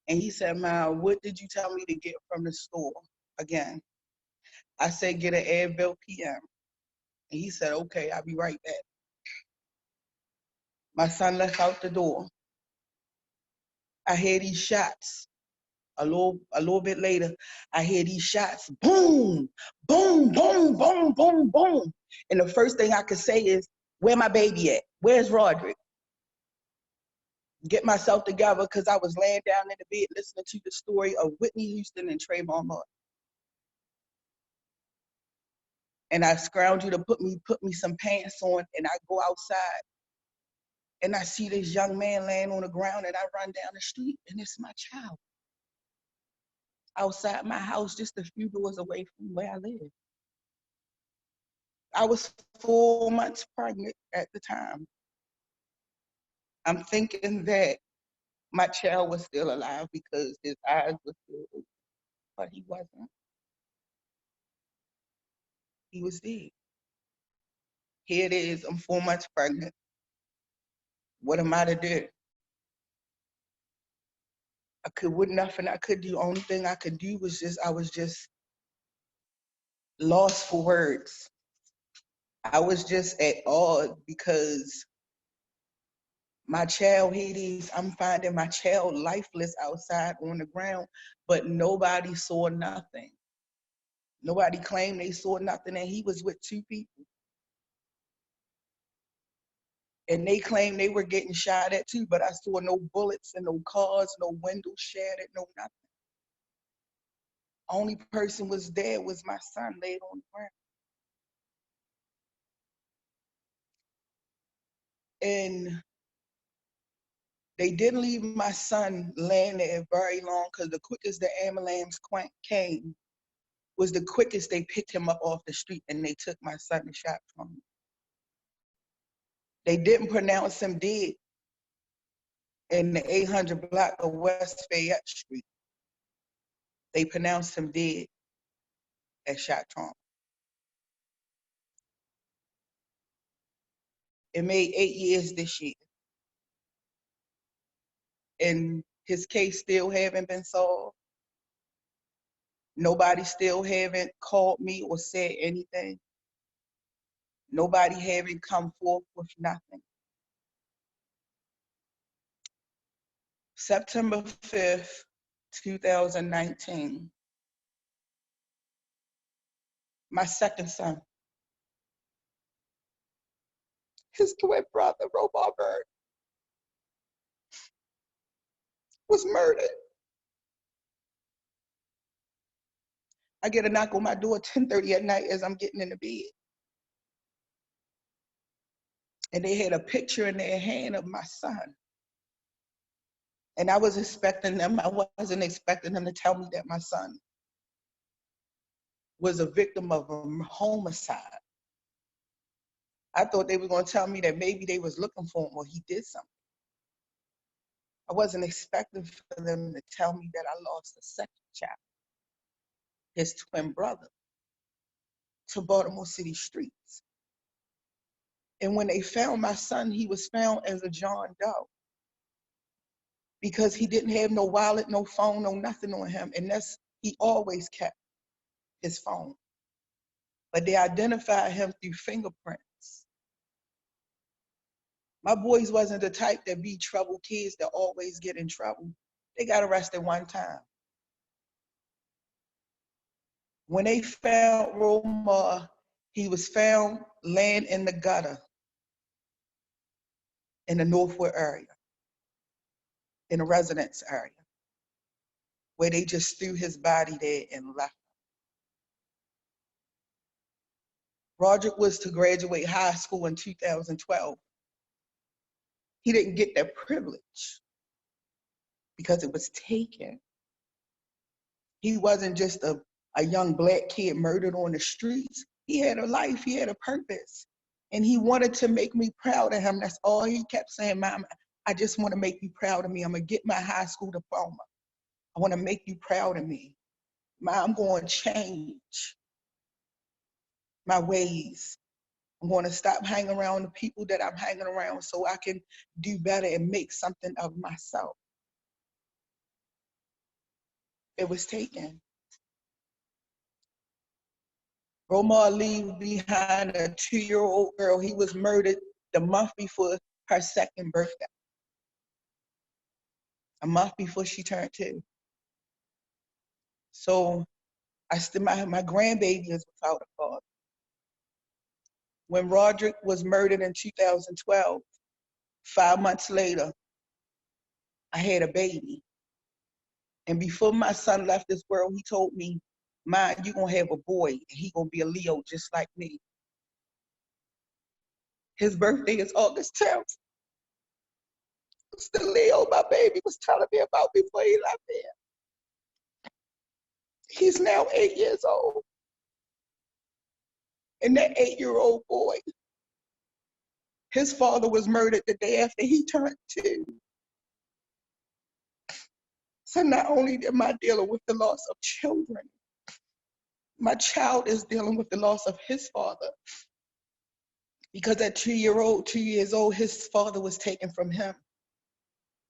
And he said, "Ma, what did you tell me to get from the store again?" I said, "Get an Advil PM." And he said, "Okay, I'll be right back." My son left out the door. I hear these shots. A little bit later, I hear these shots. Boom, boom, boom, boom, boom, boom. And the first thing I could say is, "Where my baby at? Where's Roderick?" Get myself together because I was laying down in the bed listening to the story of Whitney Houston and Trayvon Martin. And I scrounged you to put me some pants on, and I go outside and I see this young man laying on the ground, and I run down the street, and it's my child outside my house just a few doors away from where I live. I was 4 months pregnant at the time. I'm thinking that my child was still alive because his eyes were still open, but he wasn't. He was dead. Here it is, I'm 4 months pregnant. What am I to do? Nothing I could do. The only thing I could do was I was just lost for words. I was just at awe because my child, Hades, I'm finding my child lifeless outside on the ground, but nobody saw nothing. Nobody claimed they saw nothing, and he was with 2 people. And they claimed they were getting shot at too, but I saw no bullets and no cars, no windows shattered, no nothing. Only person was there was my son laid on the ground. And they didn't leave my son laying there very long because the quickest the ambulance came was the quickest they picked him up off the street and they took my son and shot from him. They didn't pronounce him dead in the 800 block of West Fayette Street. They pronounced him dead at shot trauma. It made 8 years this year. And his case still haven't been solved. Nobody still haven't called me or said anything. Nobody haven't come forth with nothing. September 5th, 2019, my second son, his twin brother, Robert, was murdered. I get a knock on my door 10:30 at night as I'm getting in the bed. And they had a picture in their hand of my son. And I wasn't expecting them to tell me that my son was a victim of a homicide. I thought they were going to tell me that maybe they was looking for him or he did something. I wasn't expecting for them to tell me that I lost a second child, his twin brother, to Baltimore City streets. And when they found my son, he was found as a John Doe because he didn't have no wallet, no phone, no nothing on him. And he always kept his phone. But they identified him through fingerprints. My boys wasn't the type that be troubled kids that always get in trouble. They got arrested one time. When they found Romar, he was found laying in the gutter in the Northwood area, in a residence area, where they just threw his body there and left him. Roderick was to graduate high school in 2012. He didn't get that privilege because it was taken. He wasn't just a young Black kid murdered on the streets. He had a life, he had a purpose. And he wanted to make me proud of him. That's all he kept saying, "Mom, I just want to make you proud of me. I'm gonna get my high school diploma. I want to make you proud of me." I'm going to change my ways. I'm going to stop hanging around the people that I'm hanging around so I can do better and make something of myself. It was taken. Roma leave behind a 2-year-old girl. He was murdered the month before her second birthday, a month before she turned 2. So my grandbaby is without a father. When Roderick was murdered in 2012, 5 months later, I had a baby. And before my son left this world, he told me, "Ma, you're going to have a boy, and he's going to be a Leo just like me." His birthday is August 10th. It's the Leo my baby was telling me about before he left here. He's now 8 years old. And that 8-year-old boy, his father was murdered the day after he turned 2. So not only am I dealing with the loss of children, my child is dealing with the loss of his father. Because at 2 years old, his father was taken from him.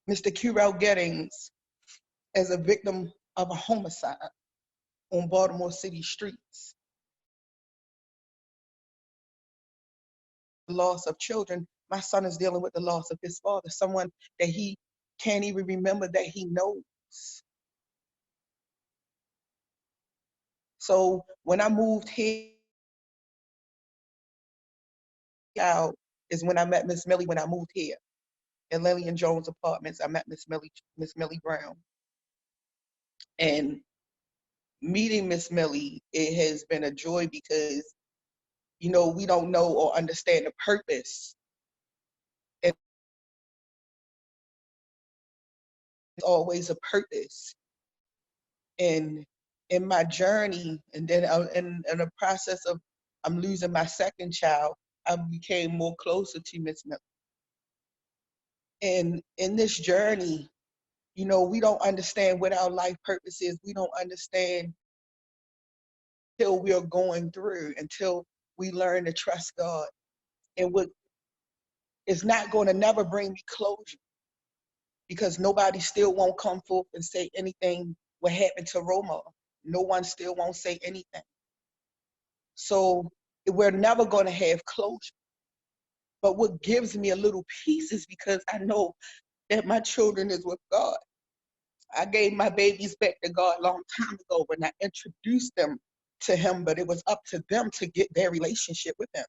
Mr. Curell Gettings, as a victim of a homicide on Baltimore City streets. The loss of children, my son is dealing with the loss of his father, someone that he can't even remember that he knows. So when I moved here out is when I met Miss Millie when I moved here. In Lillian Jones Apartments, I met Miss Millie Brown. And meeting Miss Millie, it has been a joy because, you know, we don't know or understand the purpose. And it's always a purpose. And in my journey, and then in the process of I'm losing my second child, I became more closer to Miss Millie. And in this journey, you know, we don't understand what our life purpose is. We don't understand until we are going through, until we learn to trust God. And what is not going to never bring me closure, because nobody still won't come forth and say anything what happened to Roma. No one still won't say anything. So we're never going to have closure. But what gives me a little peace is because I know that my children is with God. I gave my babies back to God a long time ago when I introduced them to him, but it was up to them to get their relationship with him.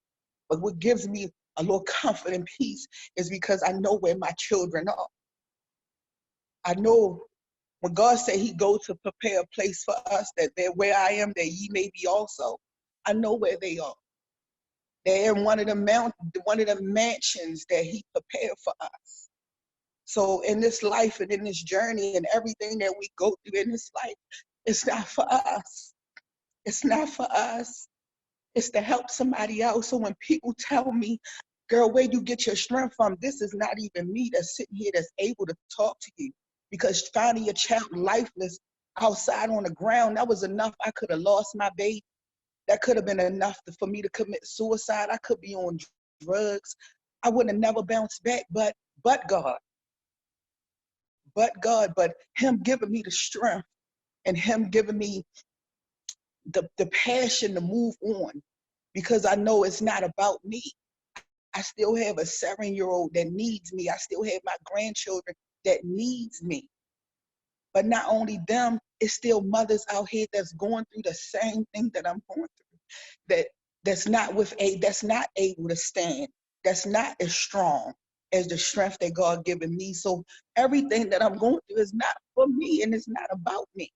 But what gives me a little comfort and peace is because I know where my children are. I know when God said he goes to prepare a place for us, that they're where I am, that ye may be also. I know where they are. They're in one of the mansions that he prepared for us. So in this life and in this journey and everything that we go through in this life, it's not for us. It's not for us. It's to help somebody else. So when people tell me, "Girl, where you get your strength from?" This is not even me that's sitting here that's able to talk to you. Because finding your child lifeless outside on the ground, that was enough. I could have lost my baby. That could have been enough for me to commit suicide. I could be on drugs. I would have never bounced back, but God. But God, but him giving me the strength and him giving me the passion to move on, because I know it's not about me. I still have a 7-year-old that needs me. I still have my grandchildren that needs me. But not only them, it's still mothers out here that's going through the same thing that I'm going through. That's not able to stand. That's not as strong as the strength that God given me. So everything that I'm going through is not for me and it's not about me.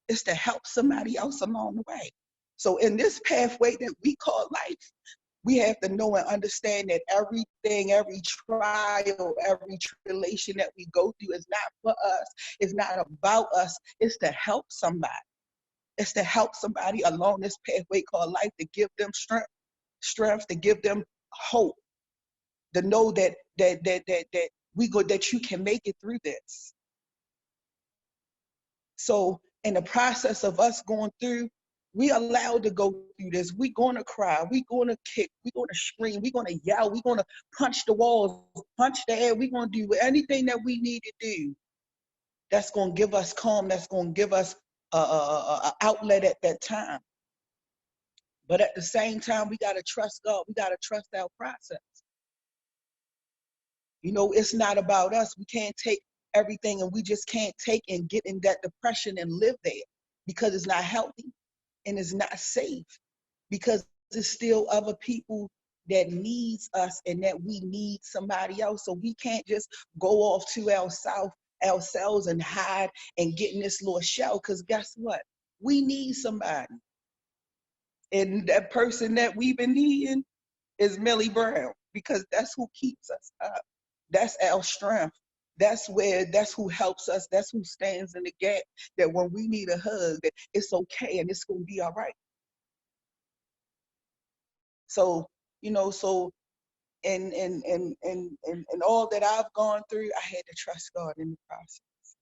It's to help somebody else along the way. So in this pathway that we call life, we have to know and understand that everything, every trial, every tribulation that we go through is not for us. It's not about us. It's to help somebody. It's to help somebody along this pathway called life, to give them strength, to give them hope, to know that that you can make it through this. So in the process of us going through, we allowed to go through this. We're going to cry. We're going to kick. We're going to scream. We're going to yell. We're going to punch the walls, punch the air. We're going to do anything that we need to do. That's going to give us calm. That's going to give us a outlet at that time. But at the same time, we got to trust God. We got to trust our process. You know, it's not about us. We can't take everything, and we just can't take and get in that depression and live there, because it's not healthy and it's not safe, because there's still other people that needs us and that we need somebody else. So we can't just go off to ourselves and hide and get in this little shell, because guess what? We need somebody. And that person that we've been needing is Millie Brown, because that's who keeps us up. That's our strength. That's who helps us. That's who stands in the gap, that when we need a hug, that it's okay and it's going to be all right. So, you know, and all that I've gone through, I had to trust God in the process.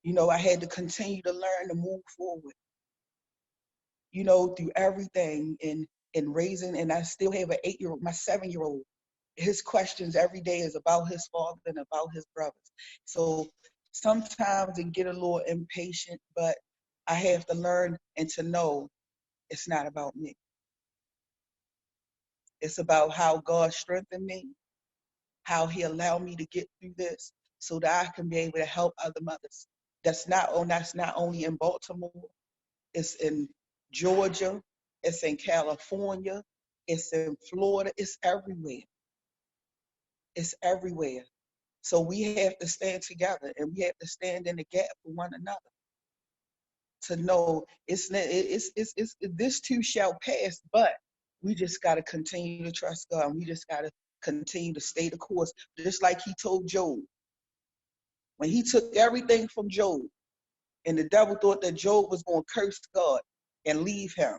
You know, I had to continue to learn to move forward, you know, through everything, and raising, and I still have my 7-year-old. His questions every day is about his father and about his brothers. So sometimes it get a little impatient, but I have to learn and to know it's not about me. It's about how God strengthened me, how he allowed me to get through this so that I can be able to help other mothers. That's not only in Baltimore, it's in Georgia, it's in California, it's in Florida, it's everywhere. It's everywhere. So we have to stand together, and we have to stand in the gap for one another to know it's this too shall pass, but we just got to continue to trust God, and we just got to continue to stay the course, just like he told Job. When he took everything from Job, and the devil thought that Job was going to curse God and leave him.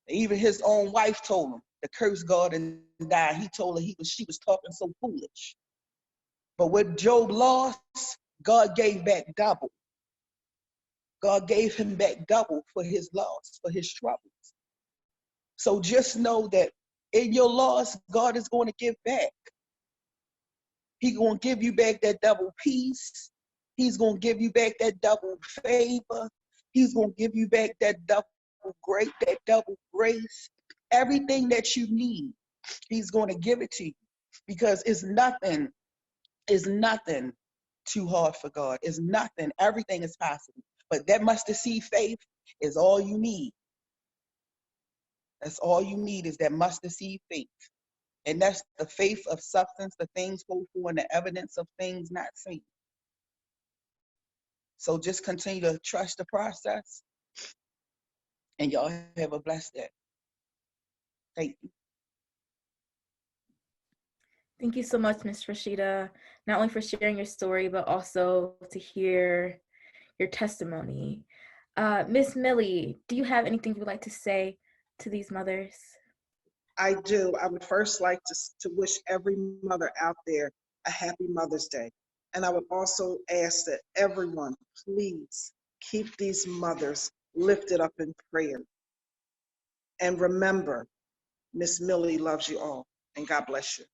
Even his own wife told him to curse God and die. He told her she was talking so foolish. But what Job lost, God gave back double. God gave him back double for his loss, for his troubles. So just know that in your loss, God is going to give back. He's going to give you back that double peace. He's going to give you back that double favor. He's going to give you back that double grace. Everything that you need, he's going to give it to you, because it's nothing too hard for God. It's nothing. Everything is possible. But that mustard seed faith is all you need. That's all you need, is that mustard seed faith. And that's the faith of substance, the things hoped for, and the evidence of things not seen. So just continue to trust the process, and y'all have a blessed day. Thank you. Thank you so much, Ms. Rashida, not only for sharing your story, but also to hear your testimony. Miss Millie, do you have anything you would like to say to these mothers? I do. I would first like to wish every mother out there a happy Mother's Day. And I would also ask that everyone, please keep these mothers lifted up in prayer. And remember, Miss Millie loves you all, and God bless you.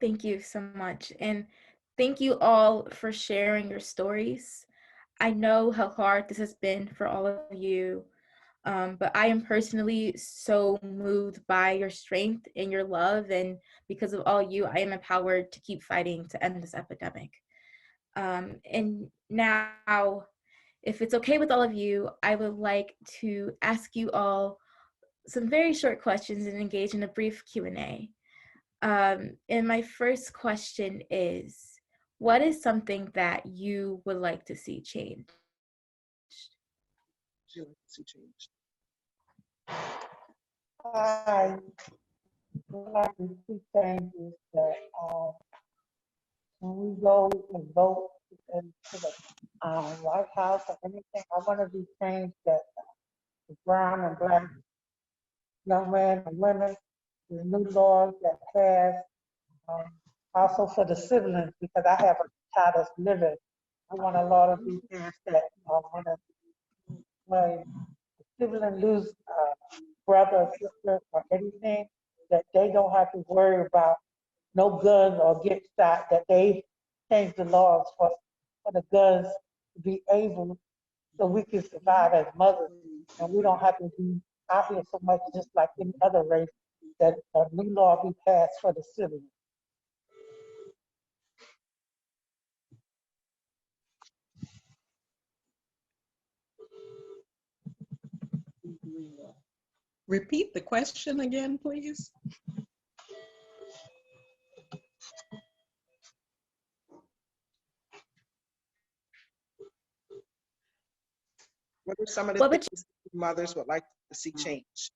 Thank you so much. And thank you all for sharing your stories. I know how hard this has been for all of you, but I am personally so moved by your strength and your love. And because of all you, I am empowered to keep fighting to end this epidemic. And now, if it's okay with all of you, I would like to ask you all some very short questions and engage in a brief Q&A. And my first question is, what is something that you would like to see changed? I would like to see changes that when we go and vote into the White House or anything, I want to be changed that the brown and black young men and women, the new laws that passed also for the siblings, because I have a child that's living. I want a lot of these parents that when the sibling lose brother or sister or anything, that they don't have to worry about no guns or get shot, that they change the laws for the guns to be able so we can survive as mothers and we don't have to be out here so much just like any other race, that a new law be passed for the siblings. Repeat the question again, please. What are some of the What would things mothers would like to see change?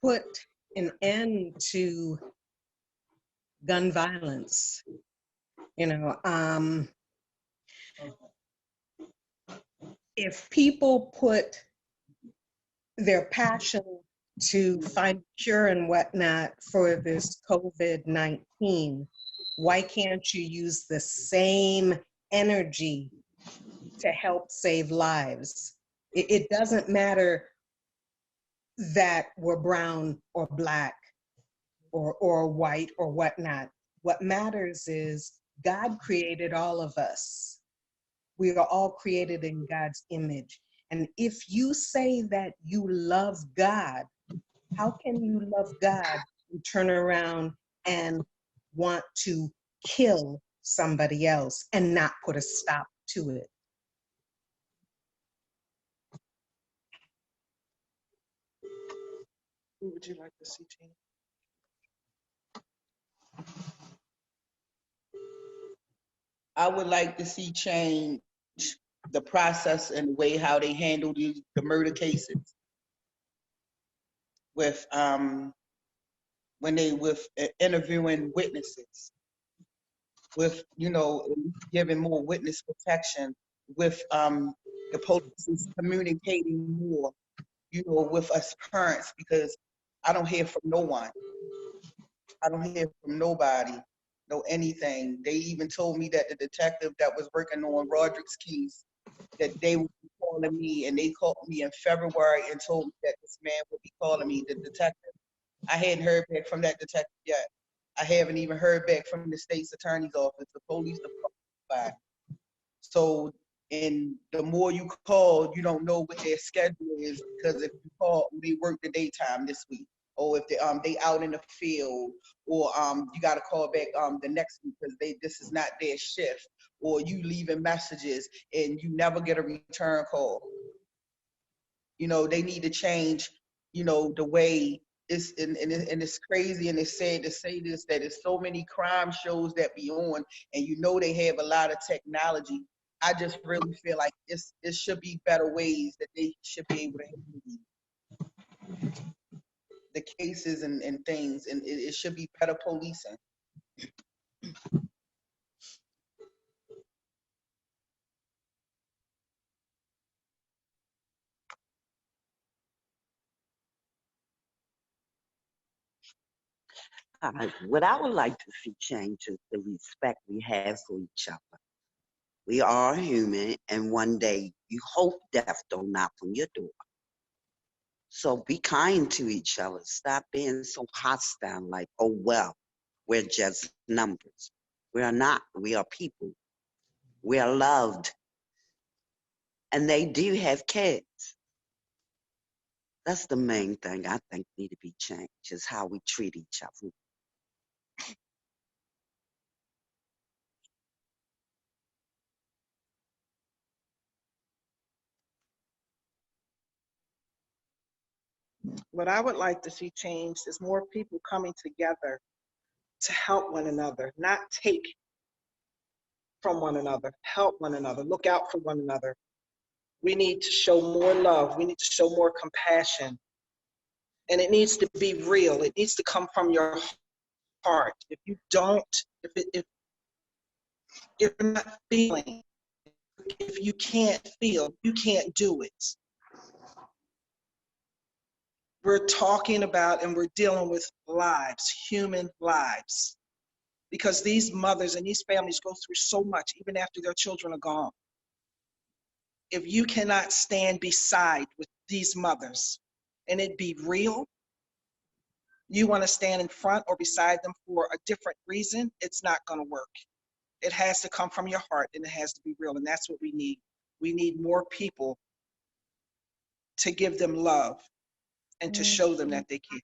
Put an end to gun violence. You know, if people put their passion to find a cure and whatnot for this COVID-19, why can't you use the same energy to help save lives? It doesn't matter that we're brown or black or white or whatnot. What matters is God created all of us. We are all created in God's image. And if you say that you love God, how can you love God and turn around and want to kill somebody else and not put a stop to it? Who would you like to see change? I would like to see change the process and the way how they handle the murder cases with when they with interviewing witnesses, with giving more witness protection, with the police communicating more with us parents, because I don't hear from no one. I don't hear from nobody, no anything. They even told me that the detective that was working on Roderick's case, that they would be calling me, and they called me in February and told me that this man would be calling me, the detective. I hadn't heard back from that detective yet. I haven't even heard back from the state's attorney's office, the police department. So, and the more you call, you don't know what their schedule is, because if you call, they work the daytime this week, or if they out in the field, or you got to call back the next week because this is not their shift, or you leaving messages and you never get a return call. They need to change, the way it's, and it's crazy and it's sad to say this, that there's so many crime shows that be on, and they have a lot of technology. I just really feel like it should be better ways that they should be able to handle the cases and things, and it should be better policing. What I would like to see change is the respect we have for each other. We are human, and one day you hope death don't knock on your door. So be kind to each other. Stop being so hostile, like, oh, well, we're just numbers. We are not. We are people. We are loved. And they do have kids. That's the main thing I think need to be changed, is how we treat each other. What I would like to see changed is more people coming together to help one another, not take from one another, help one another, look out for one another. We need to show more love. We need to show more compassion. And it needs to be real. It needs to come from your heart. If you don't, if you're not feeling, if you can't feel, you can't do it. we're talking about and we're dealing with lives, human lives. Because these mothers and these families go through so much even after their children are gone. If you cannot stand beside with these mothers and it be real, you want to stand in front or beside them for a different reason, it's not going to work. It has to come from your heart and it has to be real. And that's what we need. We need more people to give them love and to show them that they care.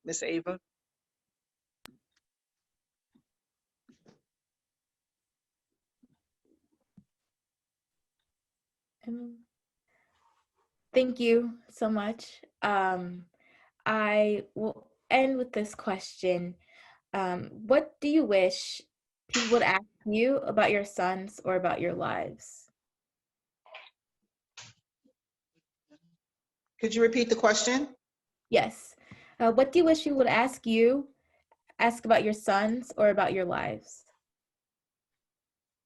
Miss Ava? Thank you so much. I will end with this question. What do you wish people would ask you about your sons or about your lives? Could you repeat the question? Yes. What do you wish people would ask about your sons or about your lives?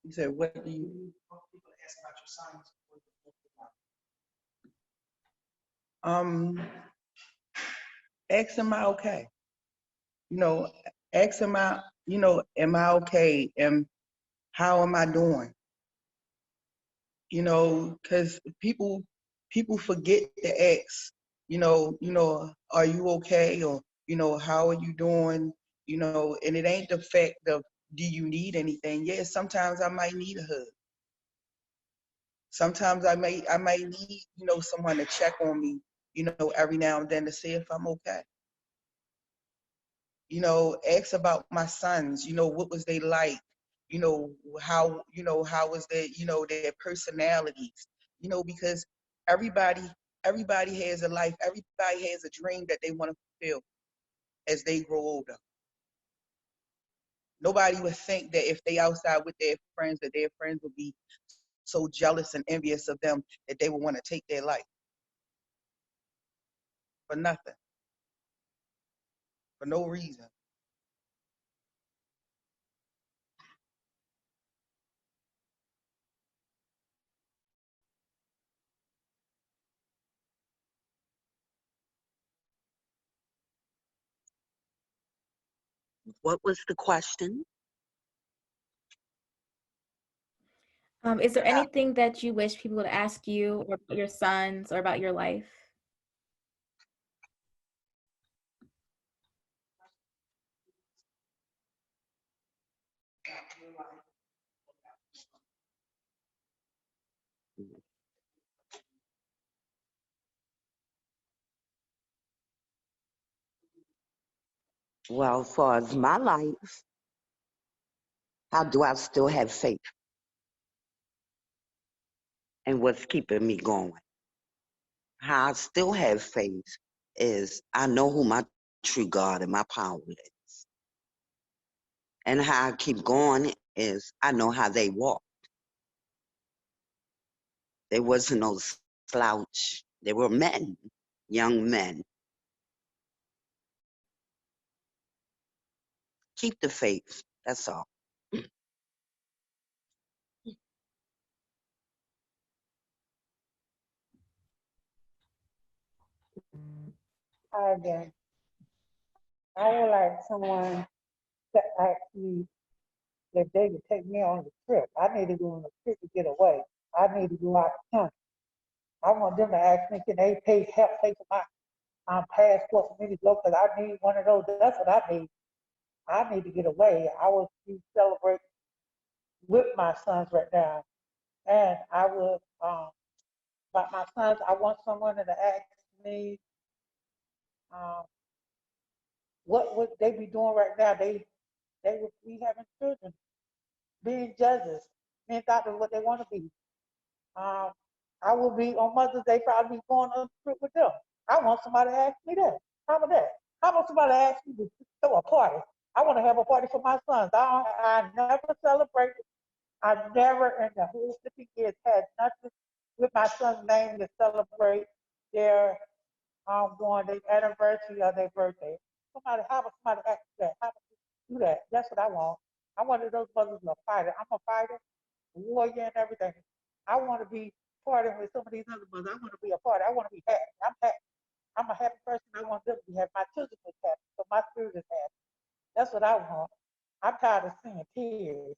You said, what do you People ask about your sons. ask, am I okay? You know, ask, am I, am I okay? And how am I doing? You know, because people forget to ask, are you okay? Or, how are you doing? And it ain't the fact of, do you need anything? Yes, sometimes I might need a hug. Sometimes I might need, someone to check on me, every now and then to see if I'm okay. Ask about my sons, what was they like? How was their, their personalities? Because everybody has a life, everybody has a dream that they want to fulfill as they grow older. Nobody would think that if they outside with their friends, that their friends would be so jealous and envious of them that they would want to take their life. For nothing. For no reason. What was the question? Is there anything that you wish people would ask you or about your sons or about your life? Well, as far as my life, how do I still have faith? And what's keeping me going? How I still have faith is I know who my true God and my power is. And how I keep going is I know how they walk. There wasn't no slouch. They were men, young men. Keep the faith. That's all. Hi again. I would like someone to ask me if they could take me on the trip. I need to go on a trip to get away. I need to go out of town. I want them to ask me, can they help pay for my passport for me to go? Because I need one of those. That's what I need. I need to get away. I will be celebrating with my sons right now. And I will, about my sons, I want someone to ask me, what would they be doing right now? They would be having children, being judges, being doctors, what they want to be. I will be on Mother's Day, probably be going on a trip with them. I want somebody to ask me that. How about that? How about somebody ask me to throw a party? I want to have a party for my sons. I never celebrated. I never in the whole 50 years had nothing with my son's name to celebrate their going their anniversary or their birthday. Somebody, how about somebody ask that? How about you do that? That's what I want. I wanted those mothers to fight. I'm a fighter, warrior, and everything. I want to be partying with some of these other mothers. I want to be a part. I want to be happy. I'm happy. I'm a happy person. I want them to be happy. My children to be happy. So my spirit is happy. That's what I want. I'm tired of seeing tears.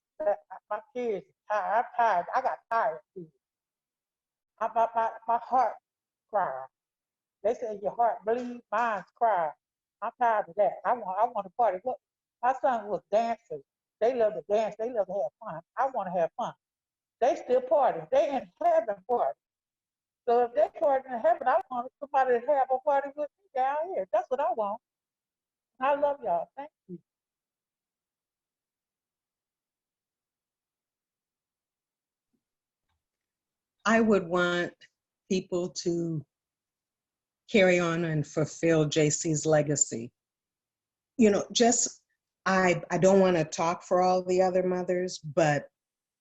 My tears are tired. I'm tired. I got tired of tears. My heart crying. They say your heart bleeds, mine's crying. I'm tired of that. I want to party. Look, my son was dancers. They love to dance. They love to have fun. I want to have fun. They still party. They in heaven party. So if they party in heaven, I want somebody to have a party with me down here. That's what I want. I love y'all. Thank you. I would want people to carry on and fulfill JC's legacy. You know, I don't want to talk for all the other mothers, but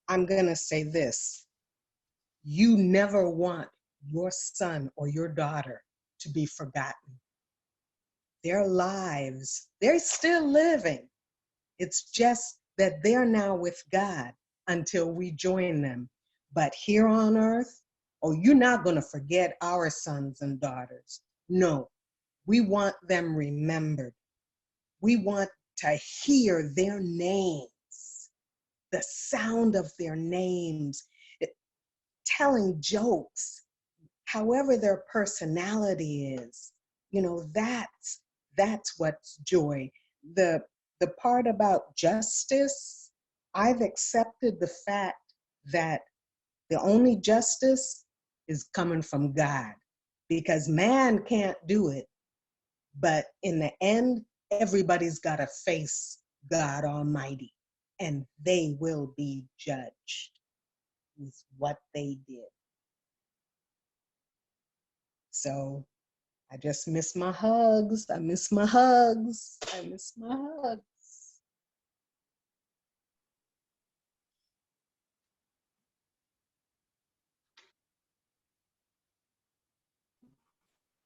I'm going to say this. You never want your son or your daughter to be forgotten. Their lives, they're still living. It's just that they're now with God until we join them. But here on earth, oh, you're not going to forget our sons and daughters. No, we want them remembered. We want to hear their names, the sound of their names, telling jokes, however their personality is. You know, that's what's joy. The part about justice, I've accepted the fact that the only justice is coming from God, because man can't do it. But in the end, everybody's got to face God Almighty, and they will be judged with what they did. So I just miss my hugs. I miss my hugs. I miss my hugs.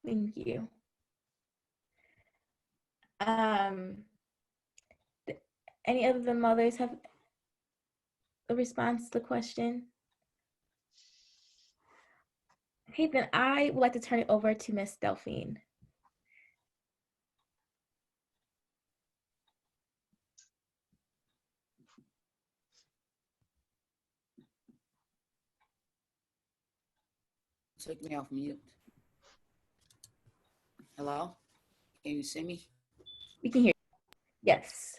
Thank you. Any of the mothers have a response to the question? Okay, then I would like to turn it over to Miss Delphine. Take me off mute. Hello? Can you see me? We can hear you. Yes.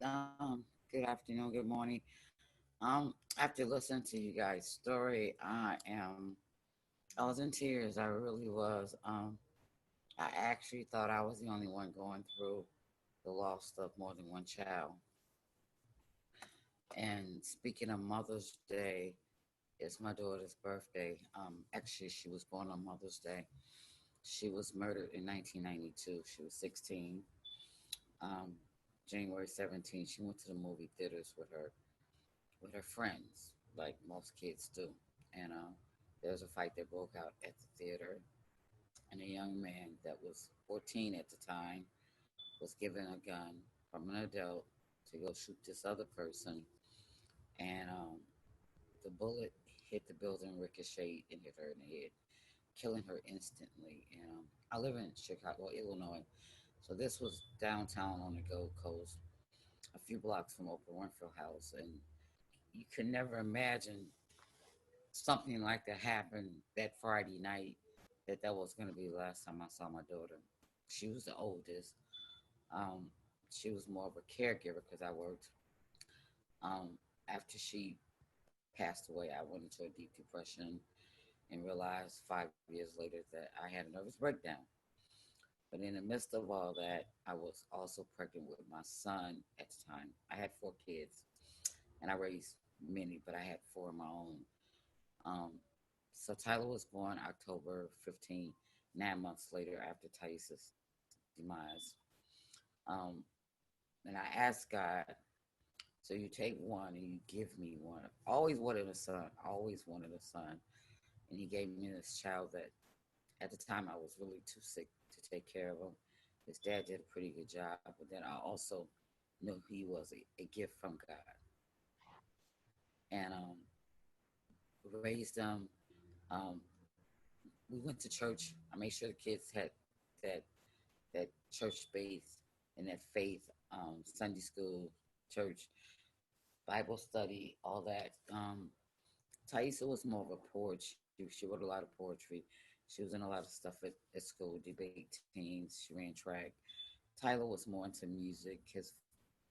Good afternoon, good morning. After listening to you guys' story, I was in tears. I really was. I actually thought I was the only one going through the loss of more than one child. And speaking of Mother's Day, it's my daughter's birthday. Actually, she was born on Mother's Day. She was murdered in 1992. She was 16. January 17th, she went to the movie theaters with her friends, like most kids do. And there was a fight that broke out at the theater, and a young man that was 14 at the time was given a gun from an adult to go shoot this other person, and the bullet hit the building, ricocheted, and hit her in the head, killing her instantly. And I live in Chicago, Illinois, so this was downtown on the Gold Coast, a few blocks from Oprah Winfrey House, and you could never imagine something like that happened that Friday night, that was going to be the last time I saw my daughter. She was the oldest. Um, she was more of a caregiver because I worked. After she passed away, I went into a deep depression and realized 5 years later that I had a nervous breakdown. But in the midst of all that, I was also pregnant with my son at the time. I had 4 kids, and I raised many, but I had 4 of my own. So Tyler was born October 15, 9 months later after Thais's demise. Um, and I asked God, so you take one and you give me one. Always wanted a son, always wanted a son. And he gave me this child that at the time I was really too sick to take care of him. His dad did a pretty good job, but then I also knew he was a gift from God. And raised him Um, we went to church. I made sure the kids had that church space and that faith, Sunday school, church, Bible study, all that. Thaisa was more of a poet. She wrote a lot of poetry. She was in a lot of stuff at school, debate teams. She ran track. Tyler was more into music. His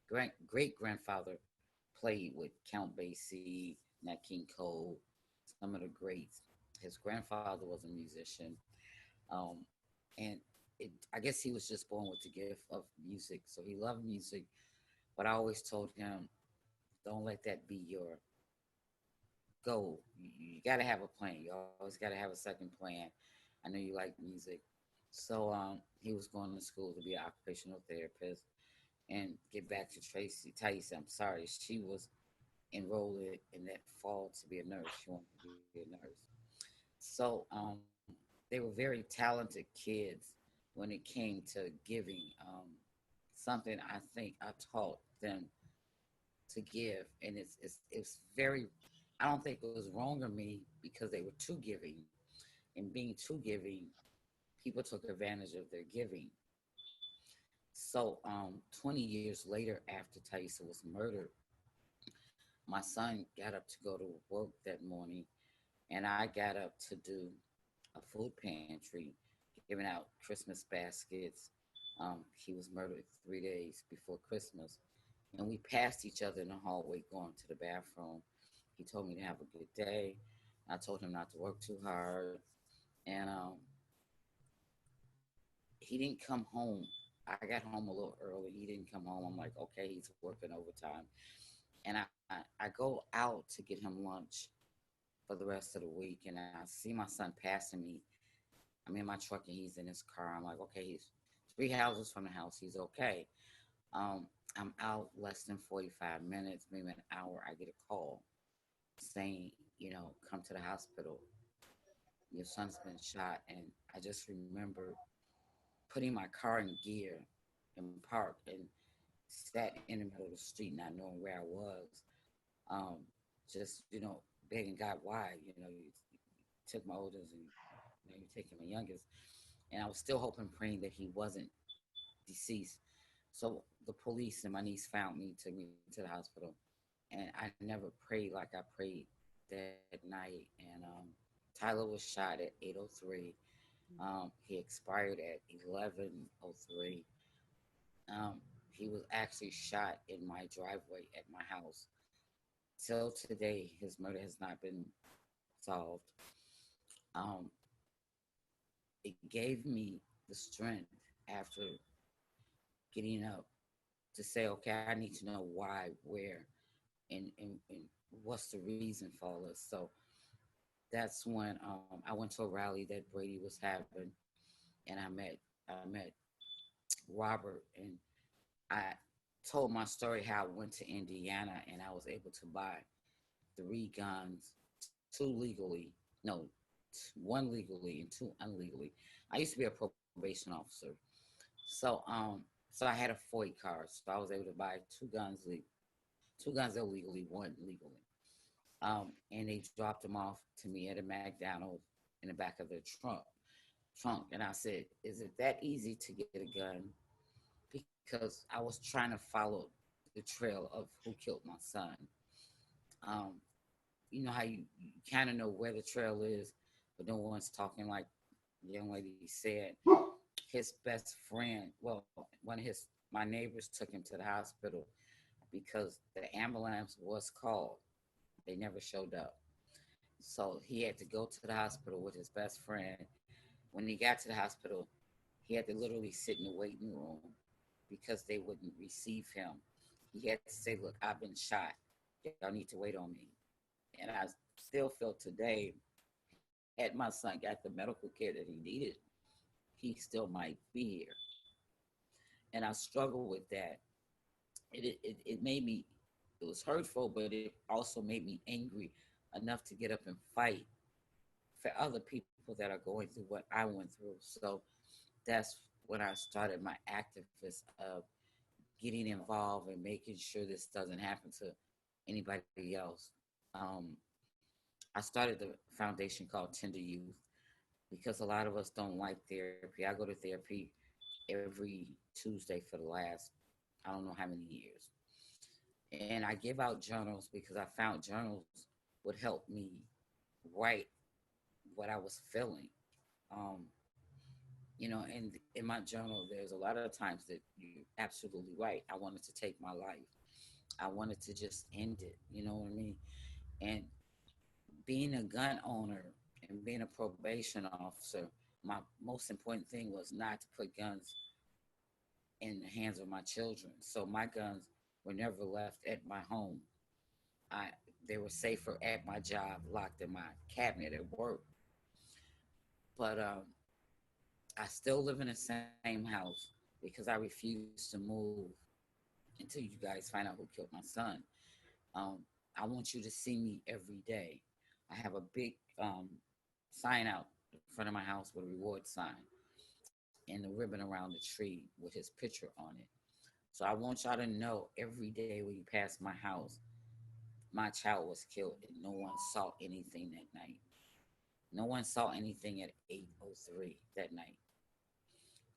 great grandfather played with Count Basie, Nat King Cole, some of the greats. His grandfather was a musician, um, and I guess he was just born with the gift of music. So he loved music, but I always told him, don't let that be your goal. You got to have a plan. You always got to have a second plan. I know you like music. So he was going to school to be an occupational therapist. And get back to Tracy Tice, I'm sorry, she was enrolled in that fall to be a nurse. She wanted to be a nurse. So they were very talented kids when it came to giving. Something I think I taught them to give, and it's very. I don't think it was wrong of me because they were too giving, and being too giving, people took advantage of their giving. So 20 years later, after Taisa was murdered, my son got up to go to work that morning, and I got up to do a food pantry, giving out Christmas baskets. He was murdered 3 days before Christmas, and we passed each other in the hallway going to the bathroom. He told me to have a good day. I told him not to work too hard, and he didn't come home. I got home a little early. He didn't come home. I'm like, okay, he's working overtime, and I go out to get him lunch for the rest of the week, and I see my son passing me. I'm in my truck and he's in his car. I'm like, okay, he's 3 houses from the house. He's okay. I'm out less than 45 minutes, maybe an hour. I get a call saying, come to the hospital. Your son's been shot. And I just remember putting my car in gear and parked and sat in the middle of the street, not knowing where I was. Um, just, begging God why, you took my oldest and you're taking my youngest. And I was still hoping, praying that he wasn't deceased. So the police and my niece found me, took me to the hospital. And I never prayed like I prayed that night. And Tyler was shot at 8:03. He expired at 11:03. He was actually shot in my driveway at my house. Till today, his murder has not been solved. Um, it gave me the strength after getting up to say, okay, I need to know why, where, and what's the reason for all this. So that's when I went to a rally that Brady was having, and I met Robert, and I told my story how I went to Indiana and I was able to buy 3 guns, 2 legally, no, one legally and 2 illegally. I used to be a probation officer, so I had a FOID card, so I was able to buy 2 guns, 2 guns illegally, one legally. And they dropped them off to me at a McDonald's in the back of their trunk. And I said, "Is it that easy to get a gun?" Because I was trying to follow the trail of who killed my son. Um, you know how you kind of know where the trail is, but no one's talking, like the young lady said. His best friend, well, one of my neighbors took him to the hospital because the ambulance was called. They never showed up. So he had to go to the hospital with his best friend. When he got to the hospital, he had to literally sit in the waiting room because they wouldn't receive him. He had to say, "Look, I've been shot. Y'all need to wait on me." And I still feel today, had my son got the medical care that he needed, he still might be here. And I struggle with that. It made me, it was hurtful, but it also made me angry enough to get up and fight for other people that are going through what I went through. So that's when I started my activist of getting involved and making sure this doesn't happen to anybody else. Um, I started the foundation called Tender Youth because a lot of us don't like therapy. I go to therapy every Tuesday for the last, I don't know how many years. And I give out journals because I found journals would help me write what I was feeling. Um, and in my journal, there's a lot of times that you're absolutely right. I wanted to take my life. I wanted to just end it. You know what I mean? And being a gun owner and being a probation officer, my most important thing was not to put guns in the hands of my children. So my guns were never left at my home. I They were safer at my job, locked in my cabinet at work. But I still live in the same house because I refuse to move until you guys find out who killed my son. Um, I want you to see me every day. I have a big sign out in front of my house with a reward sign and the ribbon around the tree with his picture on it. So I want y'all to know every day when you pass my house, my child was killed and no one saw anything that night. No one saw anything at 8:03 that night.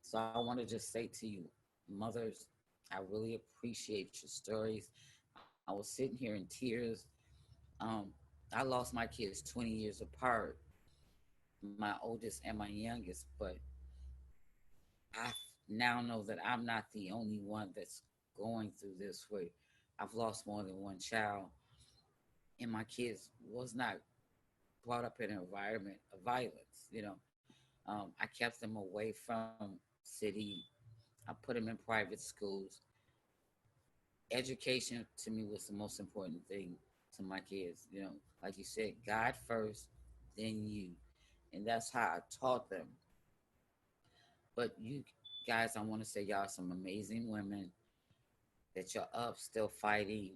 So I want to just say to you, mothers, I really appreciate your stories. I was sitting here in tears. Um, I lost my kids 20 years apart, my oldest and my youngest, but I now know that I'm not the only one that's going through this way. I've lost more than one child, and my kids was not brought up in an environment of violence. I kept them away from city. I put them in private schools. Education to me was the most important thing to my kids. Like you said, God first, then you. And that's how I taught them. But you guys, I want to say y'all are some amazing women that you're up still fighting.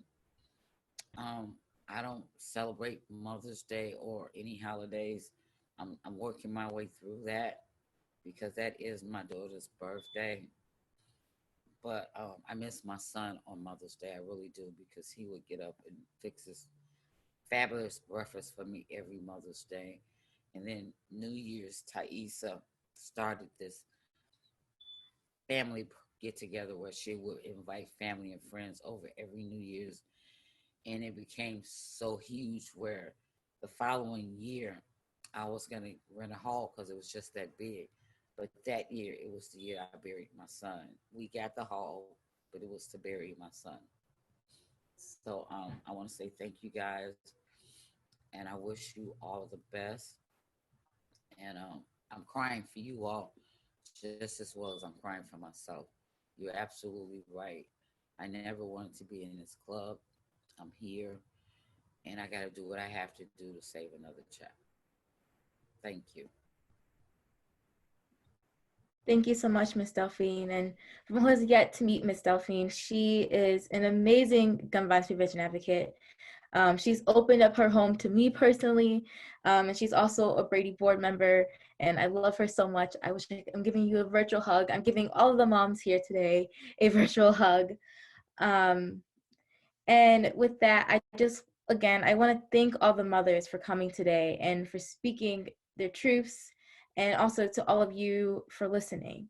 I don't celebrate Mother's Day or any holidays. I'm working my way through that because that is my daughter's birthday. But I miss my son on Mother's Day. I really do because he would get up and fix this fabulous breakfast for me every Mother's Day. And then New Year's, Thaisa started this family get together where she would invite family and friends over every New Year's. And it became so huge where the following year I was going to rent a hall because it was just that big. But that year, it was the year I buried my son. We got the hall, but it was to bury my son. So I want to say thank you guys, and I wish you all the best. And I'm crying for you all just as well as I'm crying for myself. You're absolutely right. I never wanted to be in this club. I'm here, and I got to do what I have to do to save another child. Thank you. Thank you so much, Miss Delphine. And for who has yet to meet Miss Delphine, she is an amazing gun violence prevention advocate. She's opened up her home to me personally, and she's also a Brady board member, and I love her so much. I'm giving you a virtual hug. I'm giving all of the moms here today a virtual hug. And with that, I want to thank all the mothers for coming today and for speaking their truths, and also to all of you for listening.